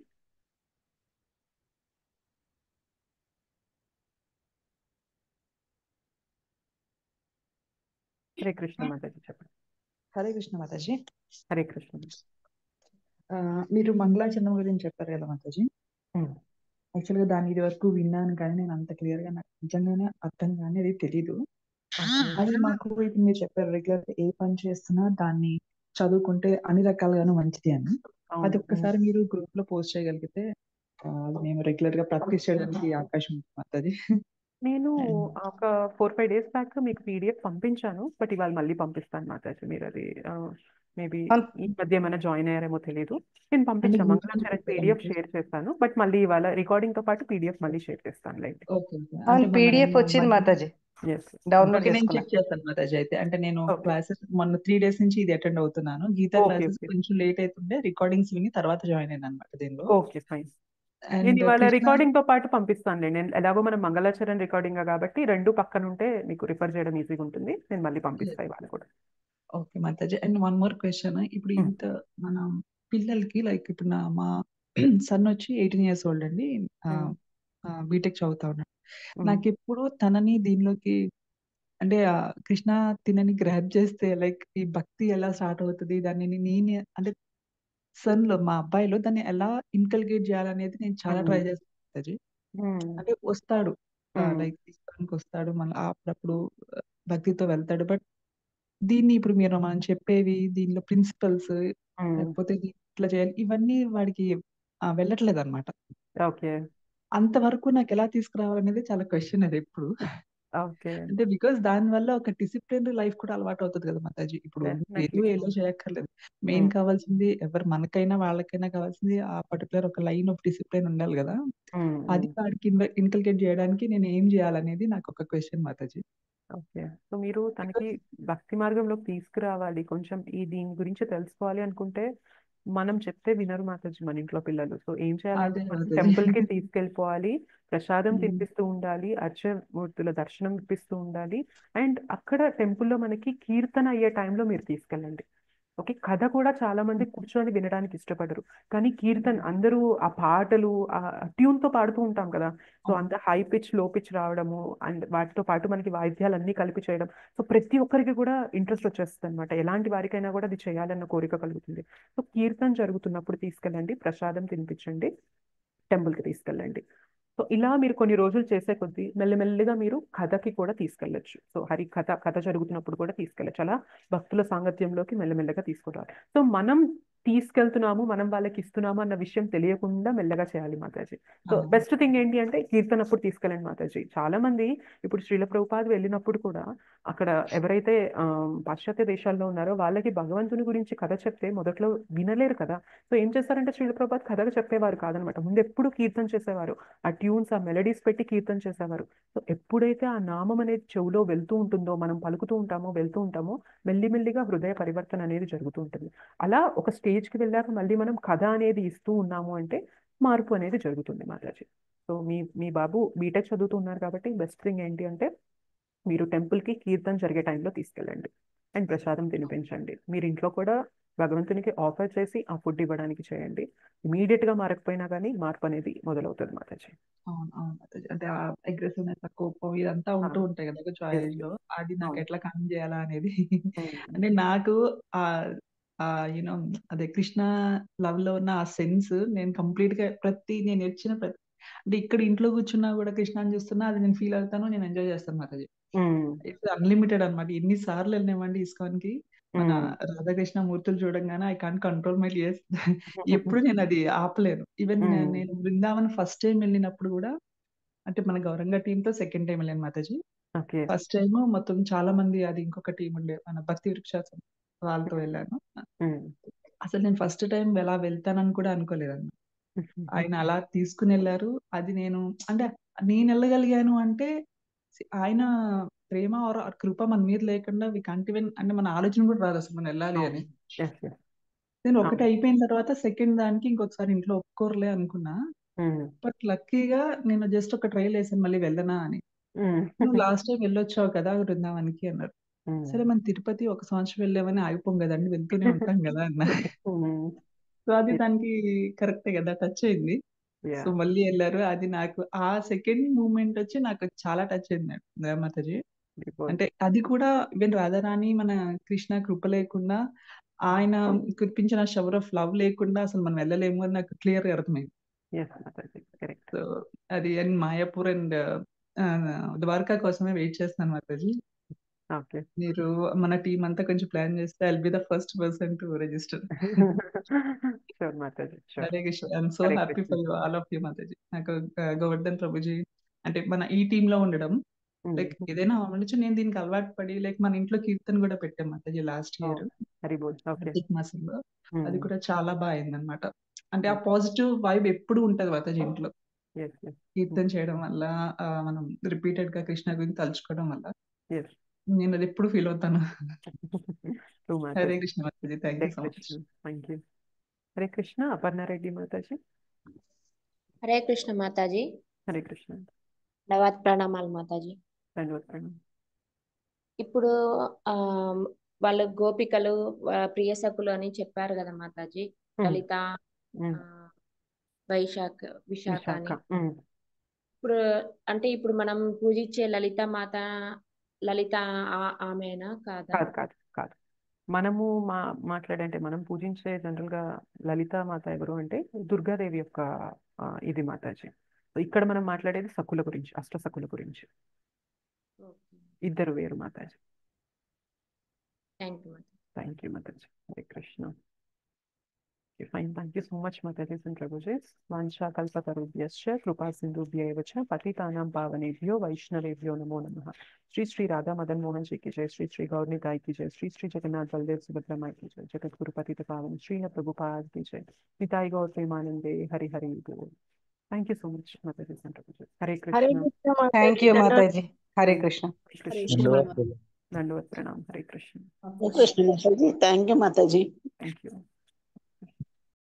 Hare Krishna Mataji చెప్పండి. హరే కృష్ణ మాతాజీ. హరే కృష్ణ. మీరు మంగళాచరణం గురించి చెప్పారు కదా మాతాజీ. యాక్చువల్గా దాని ఇది వరకు విన్నాను కానీ నేను అంత క్లియర్ గా నాకు నిజంగానే అర్థం కానీ అది తెలీదు. అది మాకు ఇప్పుడు మీరు చెప్పారు రెగ్యులర్ ఏ పని చేస్తున్నా దాన్ని చదువుకుంటే అన్ని రకాలుగాను మంచిది అని. అది ఒక్కసారి మీరు గ్రూప్ లో పోస్ట్ చేయగలిగితే మేము రెగ్యులర్ గా ప్రాక్టీస్ చేయడానికి అవకాశం ఉంటుంది మాతాజీ. నేను ఒక 4-5 days బ్యాక్ మీకు PDF పంపించాను. బట్ ఇవాళ మళ్ళీ పంపిస్తాను మాతాజీ. మీరు అది మేబీ ఈ మధ్య ఏమైనా జాయిన్ అయ్యారేమో తెలియదు. నేను పంపించాను మంగళాచరణ PDF షేర్ చేస్తాను. బట్ మళ్ళీ ఇవాళ రికార్డింగ్ తో పాటు PDF మళ్ళీ షేర్ చేస్తాను. లైక్ PDF వచ్చింది మాతాజీ. ఎస్ డౌన్లోడ్ ఓకే, నేను చేసుకున్నా. చెక్ చేస్తాను మాతాజీ. అయితే అంటే నేను ఓకే క్లాసెస్ మొన్న 3 డేస్ నుంచి ఇది అటెండ్ అవుతున్నాను. గీతా ఓకే క్లాసెస్ ఓకే కొంచెం లేట్ అవుతుండే, రికార్డింగ్స్ విని తర్వాత జాయిన్ అయినా అనమాట దీనిలో. Okay fine. నేను అండ్ ఇవాళ కృష్ణ రికార్డింగ్ తో పాటు పంపిస్తానులే. నేను ఎలాగో మనం మంగళాచరణ్ రికార్డింగ్ కాబట్టి రెండు పక్కన ఉంటే మీకు రిఫర్ చేయడం ఈజీగా ఉంటుంది. నేను మళ్ళీ పంపిస్తాను ఇవాళ కూడా. Okay Mataji. And one more question. ఇప్పుడు ఉమ్, ఇంత మన పిల్లలకి లైక్ ఇప్పుడు మా సన్ వచ్చి 18 ఇయర్స్ ఓల్డ్ అండి. ఉమ్, బీటెక్ చదువుతా ఉన్నాడు. ఉమ్, నాకెప్పుడు తనని దీనిలోకి అంటే కృష్ణ తినని గ్రాప్ చేస్తే లైక్ ఈ భక్తి ఎలా స్టార్ట్ అవుతుంది, దాన్ని నేను అంటే సన్ లో మా అబ్బాయిలో దాన్ని ఎలా ఇన్కల్కేట్ చేయాలనేది నేను చాలా ట్రై ఉమ్, చేస్తాను మాతాజీ. ఉమ్, అంటే వస్తాడు ఉమ్, లైక్ తీసుకోవడానికి వస్తాడు, మళ్ళీ అప్పుడప్పుడు భక్తితో వెళ్తాడు. బట్ దీన్ని ఇప్పుడు మనం చెప్పేవి దీనిలో ప్రిన్సిపల్స్, ఉమ్, లేకపోతే ఇట్లా చేయాలి, ఇవన్నీ వాడికి వెళ్ళట్లేదు అనమాట. ఓకే అంతవరకు నాకు ఎలా తీసుకురావాలనేది చాలా క్వశ్చన్ అది ఎప్పుడు. ఓకే అంటే బికాస్ దాని వల్ల ఒక డిసిప్లిన్ లైఫ్ కూడా అలవాటు అవుతుంది కదా మాతాజీ. ఇప్పుడు ఏదో డెఫినెట్లీ. ఏదో చేయక్కర్లేదు. మెయిన్ కావాల్సింది ఎవరు మనకైనా వాళ్ళకైనా కావాల్సింది ఆ పర్టికులర్ ఒక లైన్ ఆఫ్ డిసిప్లిన్ ఉండాలి కదా. అది వాడికి ఇన్కల్కేట్ చేయడానికి నేను ఏం చేయాలనేది నాకు ఒక క్వశ్చన్ మాతాజీ. ఓకే. సో మీరు తనకి బికాస్ భక్తి మార్గంలోకి తీసుకురావాలి, కొంచెం దీని గురించి తెలుసుకోవాలి అనుకుంటే మనం చెప్తే వినరు మాతాజీ మన ఇంట్లో పిల్లలు. సో ఏం చేయాలంటే అదే మనం మాతాజీ. టెంపుల్కి తీసుకెళ్ళిపోవాలి, ప్రసాదం తినిపిస్తూ ఉండాలి, అర్చమూర్తుల దర్శనం ఇప్పిస్తూ ఉండాలి. అండ్ అక్కడ టెంపుల్లో మనకి కీర్తన అయ్యే టైంలో మీరు తీసుకెళ్ళండి. ఓకే, కథ కూడా చాలా మంది కూర్చొని వినడానికి ఇష్టపడరు, కానీ కీర్తన్ అందరూ ఆ పాటలు ఆ ట్యూన్ తో పాడుతూ ఉంటాం కదా. సో అంత హై పిచ్ లో పిచ్ రావడము అండ్ వాటితో పాటు మనకి వాయిద్యాలన్నీ కలిపి చేయడం, సో ప్రతి ఒక్కరికి కూడా ఇంట్రెస్ట్ వచ్చేస్తుంది అనమాట. ఎలాంటి వారికైనా కూడా అది చేయాలన్న కోరిక కలుగుతుంది. సో కీర్తన జరుగుతున్నప్పుడు తీసుకెళ్ళండి, ప్రసాదం తినిపించండి, టెంపుల్కి తీసుకెళ్ళండి. సో ఇలా మీరు కొన్ని రోజులు చేసే కొద్దీ మెల్లిమెల్లిగా మీరు కథకి కూడా తీసుకెళ్ళొచ్చు. సో హరి కథ జరుగుతున్నప్పుడు కూడా తీసుకెళ్ళచ్చు. అలా భక్తుల సాంగత్యంలోకి మెల్లమెల్లగా తీసుకురావాలి. సో మనం తీసుకెళ్తున్నాము, మనం వాళ్ళకి ఇస్తున్నాము అన్న విషయం తెలియకుండా మెల్లగా చేయాలి మాతాజీ. సో బెస్ట్ థింగ్ ఏంటి అంటే కీర్తనప్పుడు తీసుకెళ్ళండి మాతాజీ. చాలా మంది ఇప్పుడు శ్రీల ప్రభుపాద్ వెళ్ళినప్పుడు కూడా అక్కడ ఎవరైతే పాశ్చాత్య దేశాల్లో ఉన్నారో వాళ్ళకి భగవంతుని గురించి కథ చెప్తే మొదట్లో వినలేరు కదా. సో ఏం చేస్తారంటే శ్రీల ప్రభుపాద్ కథగా చెప్పేవారు కాదనమాట, ముందు ఎప్పుడు కీర్తన చేసేవారు, ఆ ట్యూన్స్ ఆ మెలడీస్ పెట్టి కీర్తన చేసేవారు. సో ఎప్పుడైతే ఆ నామం అనేది చెవులో వెళ్తూ ఉంటుందో, మనం పలుకుతూ ఉంటామో వెళ్తూ ఉంటామో, మెల్లిమెల్లిగా హృదయ పరివర్తన అనేది జరుగుతూ ఉంటుంది. అలా ఒక స్టేజ్కి వెళ్ళాక మళ్ళీ మనం కథ అనేది ఇస్తూ ఉన్నాము అంటే మార్పు అనేది జరుగుతుంది మాతాజీ. సో మీ మీ బాబు బీటెక్ చదువుతూ ఉన్నారు కాబట్టి బెస్ట్ థింగ్ ఏంటి అంటే మీరు టెంపుల్కి కీర్తన జరిగే టైంలో తీసుకెళ్ళండి అండ్ ప్రసాదం తినిపించండి. మీరు ఇంట్లో కూడా భగవంతునికి ఆఫర్ చేసి ఆ ఫుడ్ ఇవ్వడానికి చేయండి. ఇమీడియట్ గా మారకపోయినా కానీ మార్పు అనేది మొదలవుతుంది మాతాజీ. అవును, అవును మాతాజీ. అంటే ఆ అగ్రెసివ్నెస్, ఆ కోపం ఇదంతా ఉంటూ ఉంటాయి కదా కొంచెం ఆ ఎస్ ఏజ్ లో. అది నాకు అవును. ఎట్లా కమ్ చేయాలా అనేది ఉమ్, అంటే నాకు ఆ ఆ యూనో అదే కృష్ణ లవ్ లో ఉన్న ఆ సెన్స్ నేను కంప్లీట్ గా నేను వచ్చిన ప్రతి అంటే ఇక్కడ ఇంట్లో కూర్చున్నా కూడా కృష్ణని చూస్తున్నా అది నేను ఫీల్ అవుతాను, నేను ఎంజాయ్ చేస్తాను మాతాజీ. ఉమ్, ఇట్స్ అన్లిమిటెడ్ అనమాట. ఎన్నిసార్లు వెళ్ళినామండి ఇస్కాన్ కి. మన ఉమ్. రాధాకృష్ణ మూర్తులు చూడంగానే I can't control my tears. ఎప్పుడు నేను అది ఆపలేను. ఈవెన్ ఉమ్, నేను బృందావన్ ఫస్ట్ టైం వెళ్ళినప్పుడు కూడా అంటే మన గౌరంగ టీమ్ తో సెకండ్ టైం వెళ్ళాను మాతాజీ. ఓకే. ఫస్ట్ టైం మొత్తం చాలా మంది అది ఇంకొక టీం ఉండే మన భక్తి వృక్షాసం వాళ్ళతో వెళ్ళాను. ఉమ్. అసలు నేను ఫస్ట్ టైం ఎలా వెళ్తానని కూడా అనుకోలేదన్న. ఆయన అలా తీసుకుని వెళ్ళారు. అది నేను అంటే నేను వెళ్ళగలిగాను అంటే ఆయన ప్రేమ ఆర్ కృప మన మీద లేకుండా వి కాంట్ ఈవెన్ అంటే మన ఆలోచన కూడా రాదు అసలు మనం వెళ్ళాలి అవును. అని. ఎస్ ఎస్ నేను ఒకటి అవును. అయిపోయిన తర్వాత సెకండ్ దానికి ఇంకొకసారి ఇంట్లో ఒప్పుకోరులే అనుకున్నా. ఉమ్, బట్ లక్కీగా నేను జస్ట్ ఒక ట్రైల్ వేసాను మళ్ళీ వెళ్ళనా అని. ఉమ్, నువ్వు లాస్ట్ టైం వెళ్ళొచ్చావు కదా బృందావనికి అన్నారు. ఉమ్. సరే మన తిరుపతి ఒక సంవత్సరం వెళ్ళామని ఆగిపోం కదండి, వెళ్తూనే ఉంటాం కదా అన్న. ఉమ్, సో అది దానికి కరెక్టే కదా, టచ్ అయింది. సో యా మళ్ళీ వెళ్ళారు. అది నాకు ఆ సెకండ్ మూమెంట్ వచ్చి నాకు చాలా టచ్ అయింది మాతాజీ. అంటే అది కూడా ఈవెన్ రాధారాణి మన కృష్ణ కృప లేకుండా, ఆయన కురిపించిన షవర్ ఆఫ్ లవ్ లేకుండా అసలు మనం వెళ్ళలేము అని నాకు క్లియర్ గా అర్థమైంది. ఎస్ మాతాజీ కరెక్ట్. సో అది అండ్ మాయాపూర్ అండ్ ద్వారకా కోసమే వెయిట్ చేస్తున్నాను మాతాజీ. ఓకే. మీరు మన టీం అంతా కొంచెం ప్లాన్ చేస్తే I'll be the first person to register. Sure Mataji, sure. Hare Krishna. I'm so Hare happy Krishna. For you all of you Mataji. నాకు గోవర్ధన్ ప్రభుజీ అంటే మన ఈ టీమ్ లో ఉండడం లైక్ ఏదైనా అవ్వచ్చు. నేను దీనికి అలవాటు పడి లైక్ మన ఇంట్లో కీర్తన కూడా పెట్టాం మాతాజీ లాస్ట్ ఇయర్ హరి బోల్. ఓకే. కార్తీక మాసంలో. అది కూడా చాలా బాగా అయింది అనమాట. అంటే ఆ పాజిటివ్ వైబ్ ఎప్పుడు ఉంటది మాతాజీ ఇంట్లో. yes, yes. కీర్తన చేయడం వల్ల మనం రిపీటెడ్ గా కృష్ణ గురించి తలుచుకోవడం వల్ల Yes. నేను అది ఎప్పుడు ఫీల్ అవుతాను. True, Hare Mataji. Krishna Mataji, thank Hare you so much. Krishna. Thank you. Hare Krishna, Aparna Reddy Mataji. Hare Krishna Mataji. Hare Krishna. ధన్యవాద ప్రణామాలు మాతాజీ. ధన్యవాద ప్రణామం. ఇప్పుడు ఆ వాళ్ళ గోపికలు ప్రియ సఖులు అని చెప్పారు కదా మాతాజీ. లలిత, ఆ, విశాఖ అని. విశాఖ. ఇప్పుడు అంటే ఇప్పుడు మనం పూజించే లలిత మాత, లలిత ఆమెనా కాదా? కాదు కాదు కాదు. మనము మాట్లాడంటే మనం పూజించే జనరల్ గా లలిత మాత ఎవరు అంటే దుర్గాదేవి యొక్క ఇది మాతాజీ. ఇక్కడ మనం మాట్లాడేది సకుల గురించి, అష్ట సకుల గురించి. ఇద్దరు వేరు Mataji. Thank you Mataji. Thank you మాతాజీ. Hare Krishna. Fine. Thank you so much, Mataji and Prabhuji. Vansha kalpatarubhyascha krupa sindhubhya cha patitanam pavanebhyo vaishnavebhyo namo namaha. Shri Shri Radha Madan Mohan Ji ki jai, Shri Shri Gaur Nitai ki jai, Shri Shri Jagannath Baldev Subhadra Mai ki jai, Jagat Guru Patita Pavan Shri Prabhupada ki jai, Nitai Gaur Premanande, Hari Hari Bol. Thank you so much, Mataji and Prabhuji. Hare Krishna. Thank you మాతాజీ. Hare Krishna. Hare Krishna. Dandavad Pranam. Hare Krishna. Krishna Mataji, thank you Mataji. Thank you.